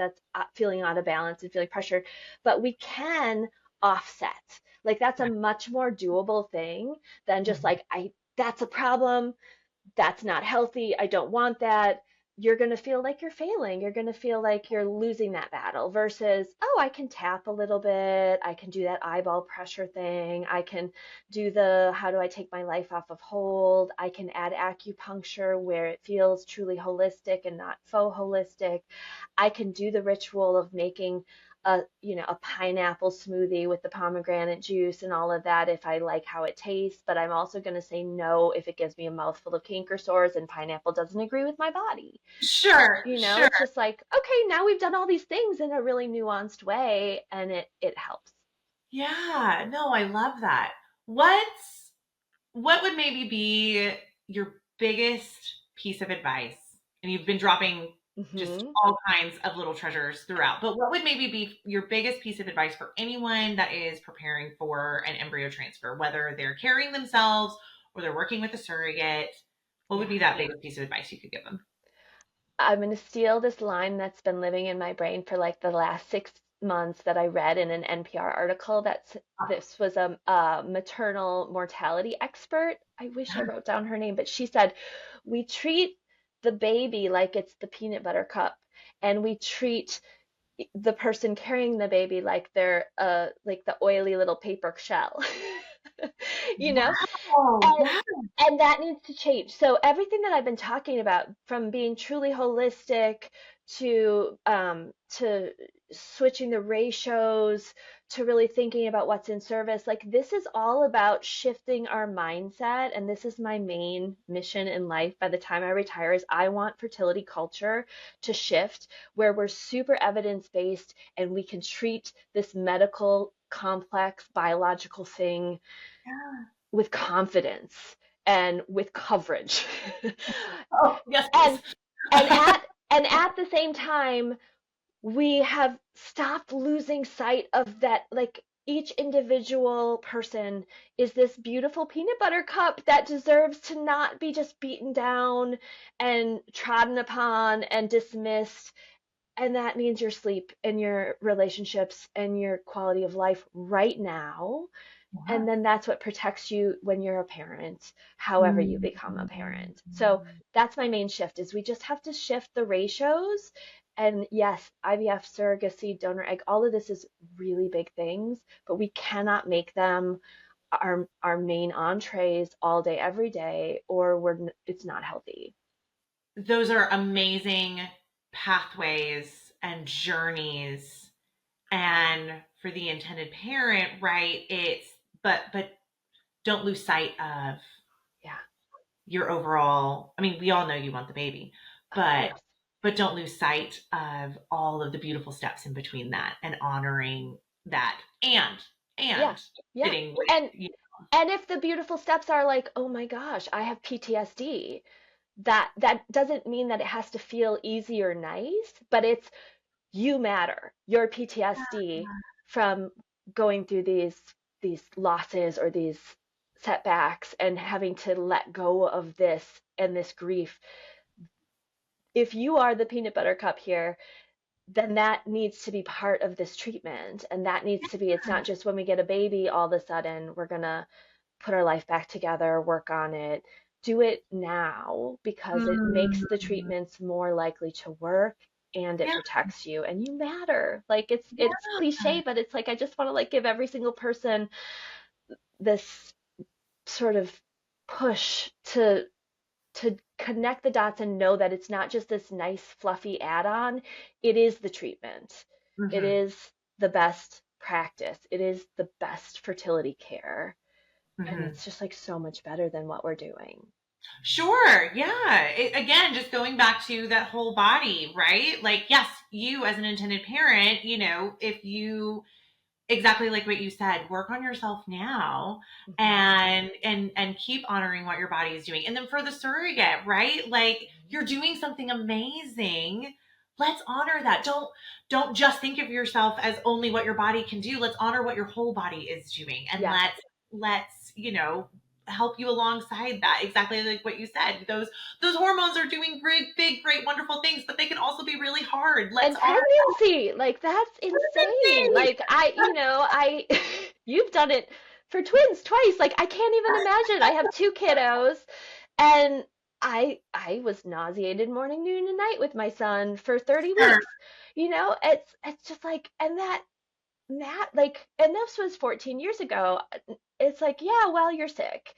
S2: feeling out of balance and feeling pressured, but we can offset. Like that's a much more doable thing than just
S1: Mhm.
S2: like I that's a problem. That's not healthy. I don't want that. You're going to feel like you're failing. You're going to feel like you're losing that battle versus, oh, I can tap a little bit. I can do that eyeball pressure thing. I can do the how do I take my life off of hold? I can add acupuncture where it feels truly holistic and not faux holistic. I can do the ritual of making a pineapple smoothie with the pomegranate juice and all of that if I like how it tastes, but I'm also going to say no if it gives me a mouthful of canker sores and pineapple doesn't agree with my body.
S1: Sure, sure.
S2: It's just like, okay, now we've done all these things in a really nuanced way and it helps.
S1: Yeah, no, I love that. What would maybe be your biggest piece of advice? And you've been dropping just
S2: Hmm.
S1: all kinds of little treasures throughout, but what would maybe be your biggest piece of advice for anyone that is preparing for an embryo transfer, whether they're carrying themselves or they're working with a surrogate? What would
S2: Yeah.
S1: be that biggest piece of advice you could give them?
S2: I'm going to steal this line that's been living in my brain for like the last 6 months that I read in an NPR article. This was a maternal mortality expert. I wish I wrote down her name, but she said, we treat the baby like it's the peanut butter cup, and we treat the person carrying the baby like they're like the oily little paper shell. you know?
S1: Wow,
S2: And
S1: yeah.
S2: and that needs to change. So everything that I've been talking about, from being truly holistic to switching the ratios to really thinking about what's in service, like this is all about shifting our mindset. And this is my main mission in life. By the time I retire, is I want fertility culture to shift where we're super evidence based and we can treat this medical complex biological thing
S1: Yeah.
S2: with confidence and with coverage.
S1: Oh, yes, please.
S2: and and at the same time we have stopped losing sight of that, like each individual person is this beautiful peanut butter cup that deserves to not be just beaten down and trodden upon and dismissed, and that means your sleep and your relationships and your quality of life right now.
S1: Yeah.
S2: And then that's what protects you when you're a parent, however you
S1: Mm.
S2: become a parent. So that's my main shift, is we just have to shift the ratios. And yes, IVF, surrogacy, donor egg, all of this is really big things, but we cannot make them our main entrees all day every day, or it's not healthy.
S1: Those are amazing pathways and journeys. And for the intended parent, right, but don't lose sight of
S2: Yeah,
S1: your overall, I mean, we all know you want the baby,
S2: of
S1: but
S2: course.
S1: don't lose sight of all of the beautiful steps in between that, and honoring that,
S2: Yeah,
S1: and
S2: yeah.
S1: sitting,
S2: And
S1: you
S2: and if the beautiful steps are like, oh my gosh, I have PTSD, that doesn't mean that it has to feel easy or nice, but it's, you matter. Your PTSD from going through these losses or these setbacks and having to let go of this and this grief. If you are the peanut butter cup here, then that needs to be part of this treatment. And that needs to be, it's not just when we get a baby, all of a sudden we're gonna put our life back together, work on it. Do it now because it makes the
S1: mm,
S2: treatments more likely to work and it
S1: yeah,
S2: protects you and you matter. Like it's
S1: yeah.
S2: cliche, but it's like I just want to like give every single person this sort of push to connect the dots and know that it's not just this nice fluffy add-on. It is the treatment. It
S1: Hmm.
S2: is the best practice. It is the best fertility care, and
S1: Hmm.
S2: it's just like so much better than what we're doing.
S1: Sure. Yeah. Again, just going back to that whole body, right? Like, yes, you as an intended parent, if you exactly like what you said, work on yourself now
S2: Mhm.
S1: and keep honoring what your body is doing. And then for the surrogate, right? Like
S2: Mhm.
S1: you're doing something amazing. Let's honor that. Don't just think of yourself as only what your body can do. Let's honor what your whole body is doing. And
S2: Yes.
S1: let's, help you alongside that. Exactly like what you said. Those hormones are doing great, big, great, wonderful things, but they can also be really hard. Let's
S2: And
S1: honor
S2: pregnancy, like that's insane.
S1: that.
S2: Like I you've done it for twins twice. Like I can't even imagine. I have two kiddos and I was nauseated morning, noon, and night with my son for 30
S1: Sure.
S2: weeks. It's just like and that like and this was 14 years ago. It's like, yeah, well, you're sick.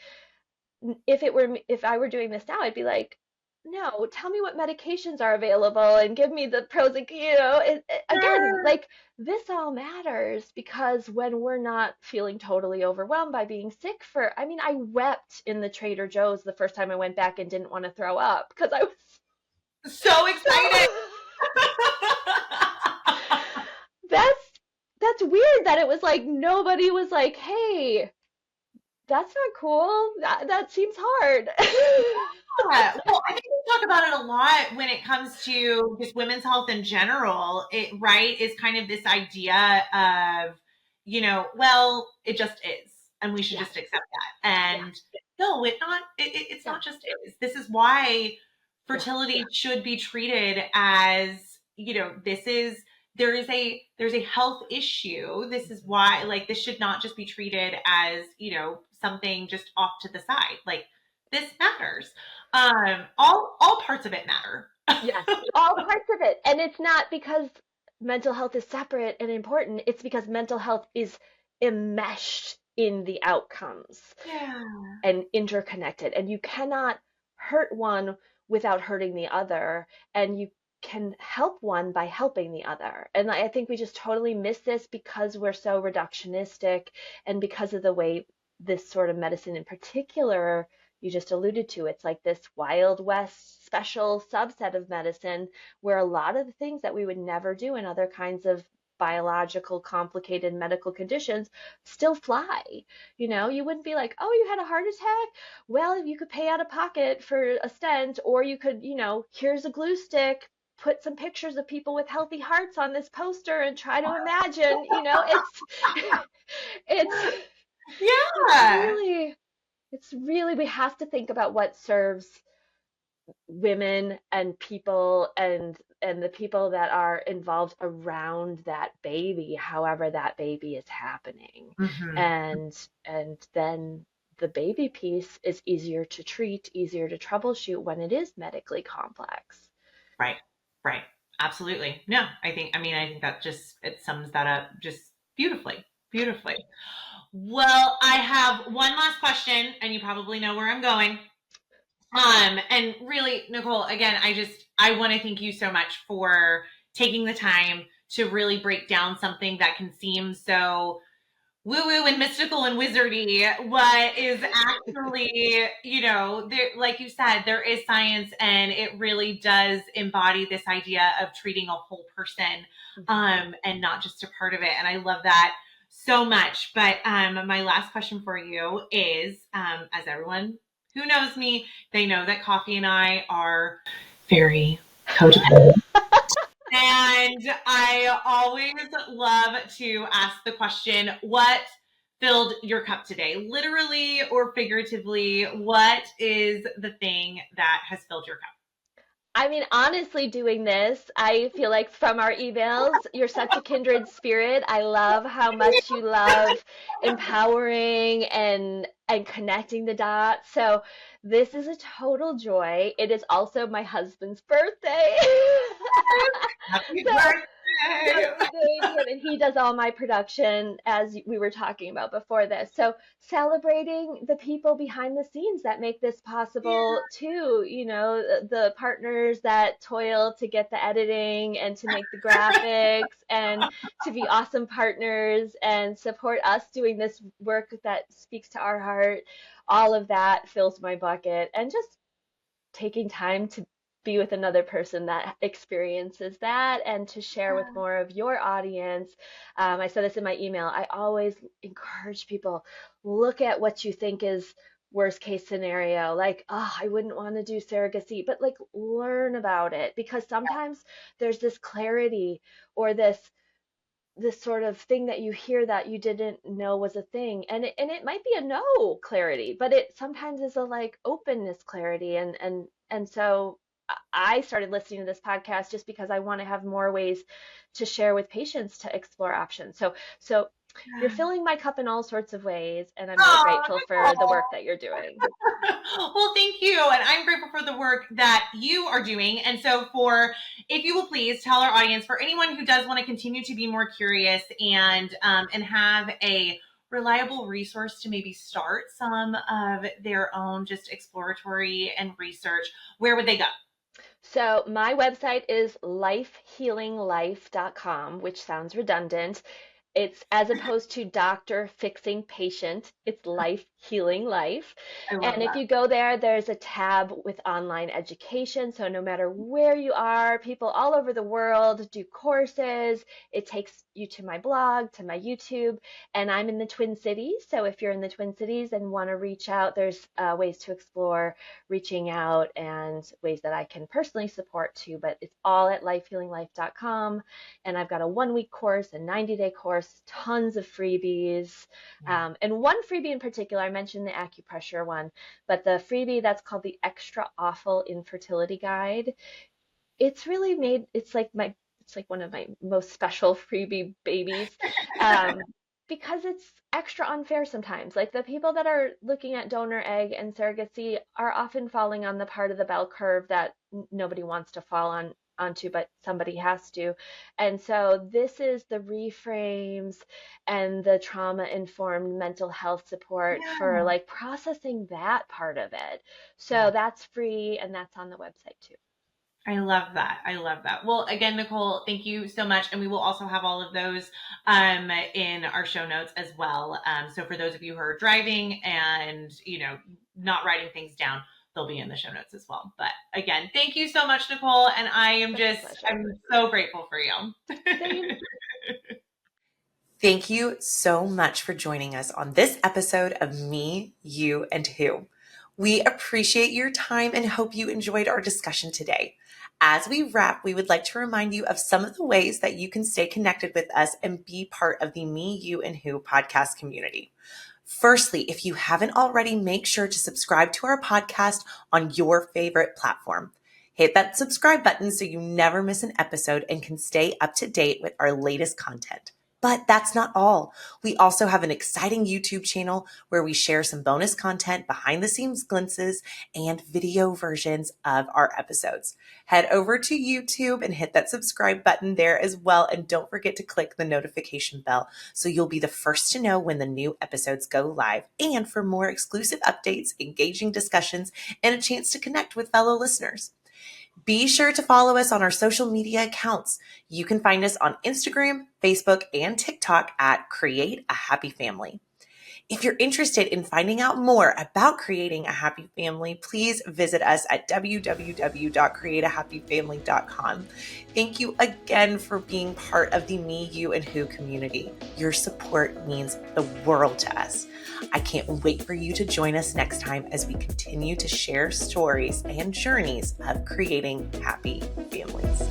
S2: If I were doing this now, I'd be like, no, tell me what medications are available and give me the pros and again,
S1: Sure.
S2: like this all matters because when we're not feeling totally overwhelmed by being sick I mean, I wept in the Trader Joe's the first time I went back and didn't want to throw up because I was
S1: So
S2: so
S1: excited.
S2: that's that's weird that it was like nobody was like, hey, that's not cool. That seems hard.
S1: Yeah. Well, I think we talk about it a lot when it comes to just women's health in general. It right is kind of this idea of, well, it just is, and we should
S2: Yes.
S1: just accept that.
S2: Yeah.
S1: And no, it's
S2: Yeah.
S1: not just is. This is why
S2: Yeah.
S1: fertility should be treated as, there's a health issue. This is
S2: Mhm.
S1: why, like, this should not just be treated as, something just off to the side. Like, this matters. All parts of it matter.
S2: Yes, all parts of it. And it's not because mental health is separate and important, it's because mental health is enmeshed in the outcomes
S1: Yeah.
S2: and interconnected. And you cannot hurt one without hurting the other. And you can help one by helping the other. And I think we just totally miss this because we're so reductionistic and because of the way this sort of medicine in particular you just alluded to. It's like this Wild West special subset of medicine where a lot of the things that we would never do in other kinds of biological, complicated medical conditions still fly. You wouldn't be like, oh, you had a heart attack? Well, you could pay out of pocket for a stent, or you could, here's a glue stick, put some pictures of people with healthy hearts on this poster and try to imagine, it's it's
S1: Yeah.
S2: really we have to think about what serves women and people and the people that are involved around that baby, however that baby is happening.
S1: Hmm.
S2: And then the baby piece is easier to treat, easier to troubleshoot when it is medically complex.
S1: Right. Right. Absolutely. No, I think that just, it sums that up just beautifully. Beautifully. Well, I have one last question, and you probably know where I'm going. And really, Nicole, again, I want to thank you so much for taking the time to really break down something that can seem so woo woo and mystical and wizardy, what is actually, there, like you said, there is science and it really does embody this idea of treating a whole person,
S2: Mhm.
S1: and not just a part of it. And I love that so much. But my last question for you is, as everyone who knows me, they know that coffee and I are very codependent. And I always love to ask the question, what filled your cup today? Literally or figuratively, what is the thing that has filled your cup?
S2: I mean, honestly, doing this, I feel like from our emails, you're such a kindred spirit. I love how much you love empowering and connecting the dots. So this is a total joy. It is also my husband's birthday.
S1: Happy
S2: So
S1: birthday!
S2: thank you. And he does all my production, as we were talking about before this. So celebrating the people behind the scenes that make this
S1: Yeah.
S2: possible too, the partners that toil to get the editing and to make the graphics and to be awesome partners and support us doing this work that speaks to our heart. All of that fills my bucket and just taking time to be with another person that experiences that and to share with more of your audience. I said this in my email. I always encourage people, look at what you think is worst case scenario, like, oh, I wouldn't want to do surrogacy, but like learn about it, because sometimes there's this clarity or this sort of thing that you hear that you didn't know was a thing, and it might be a no clarity, but it sometimes is a like openness clarity, and so I started listening to this podcast just because I want to have more ways to share with patients to explore options. So you're filling my cup in all sorts of ways, and I'm really
S1: Oh,
S2: grateful for the
S1: Nicole.
S2: work that you're doing.
S1: Well, thank you. And I'm grateful for the work that you are doing. And so if you will please tell our audience, for anyone who does want to continue to be more curious and have a reliable resource to maybe start some of their own just exploratory and research, where would they go?
S2: So my website is lifehealinglife.com, which sounds redundant. It's as opposed to doctor fixing patient, it's life healing life.
S1: I love
S2: And if
S1: that.
S2: you go there, there's a tab with online education. So no matter where you are, people all over the world do courses. It takes you to my blog, to my YouTube, and I'm in the Twin Cities. So if you're in the Twin Cities and want to reach out, there's ways to explore reaching out and ways that I can personally support too. But it's all at lifehealinglife.com. And I've got a 1 week course, a 90-day course, tons of freebies. And one freebie in particular, I mentioned the acupressure one, but the freebie that's called the Extra Awful Infertility Guide, it's really made, it's like one of my most special freebie babies. Um, because it's extra unfair sometimes. Like the people that are looking at donor egg and surrogacy are often falling on the part of the bell curve that nobody wants to fall onto, but somebody has to. And so this is the reframes and the trauma informed mental health support for
S1: Yeah.
S2: like processing that part of it.
S1: Yeah.
S2: So that's free and that's on the website too.
S1: I love that. I love that. Well, again, Nicole, thank you so much. And we will also have all of those in our show notes as well. So for those of you who are driving and, not writing things down, they'll be in the show notes as well. But again, thank you so much, Nicole. And
S2: Such a pleasure.
S1: I'm so grateful for you.
S2: Same.
S1: Thank you so much for joining us on this episode of Me, You, and Who. We appreciate your time and hope you enjoyed our discussion today. As we wrap, we would like to remind you of some of the ways that you can stay connected with us and be part of the Me, You, and Who podcast community. Firstly, if you haven't already, make sure to subscribe to our podcast on your favorite platform. Hit that subscribe button so you never miss an episode and can stay up to date with our latest content. But that's not all. We also have an exciting YouTube channel where we share some bonus content, behind the scenes glimpses, and video versions of our episodes. Head over to YouTube and hit that subscribe button there as well. And don't forget to click the notification bell so you'll be the first to know when the new episodes go live. And for more exclusive updates, engaging discussions, and a chance to connect with fellow listeners. Be sure to follow us on our social media accounts. You can find us on Instagram, Facebook, and TikTok at Create a Happy Family. If you're interested in finding out more about creating a happy family, please visit us at www.createahappyfamily.com. Thank you again for being part of the Me, You, and Who community. Your support means the world to us. I can't wait for you to join us next time as we continue to share stories and journeys of creating happy families.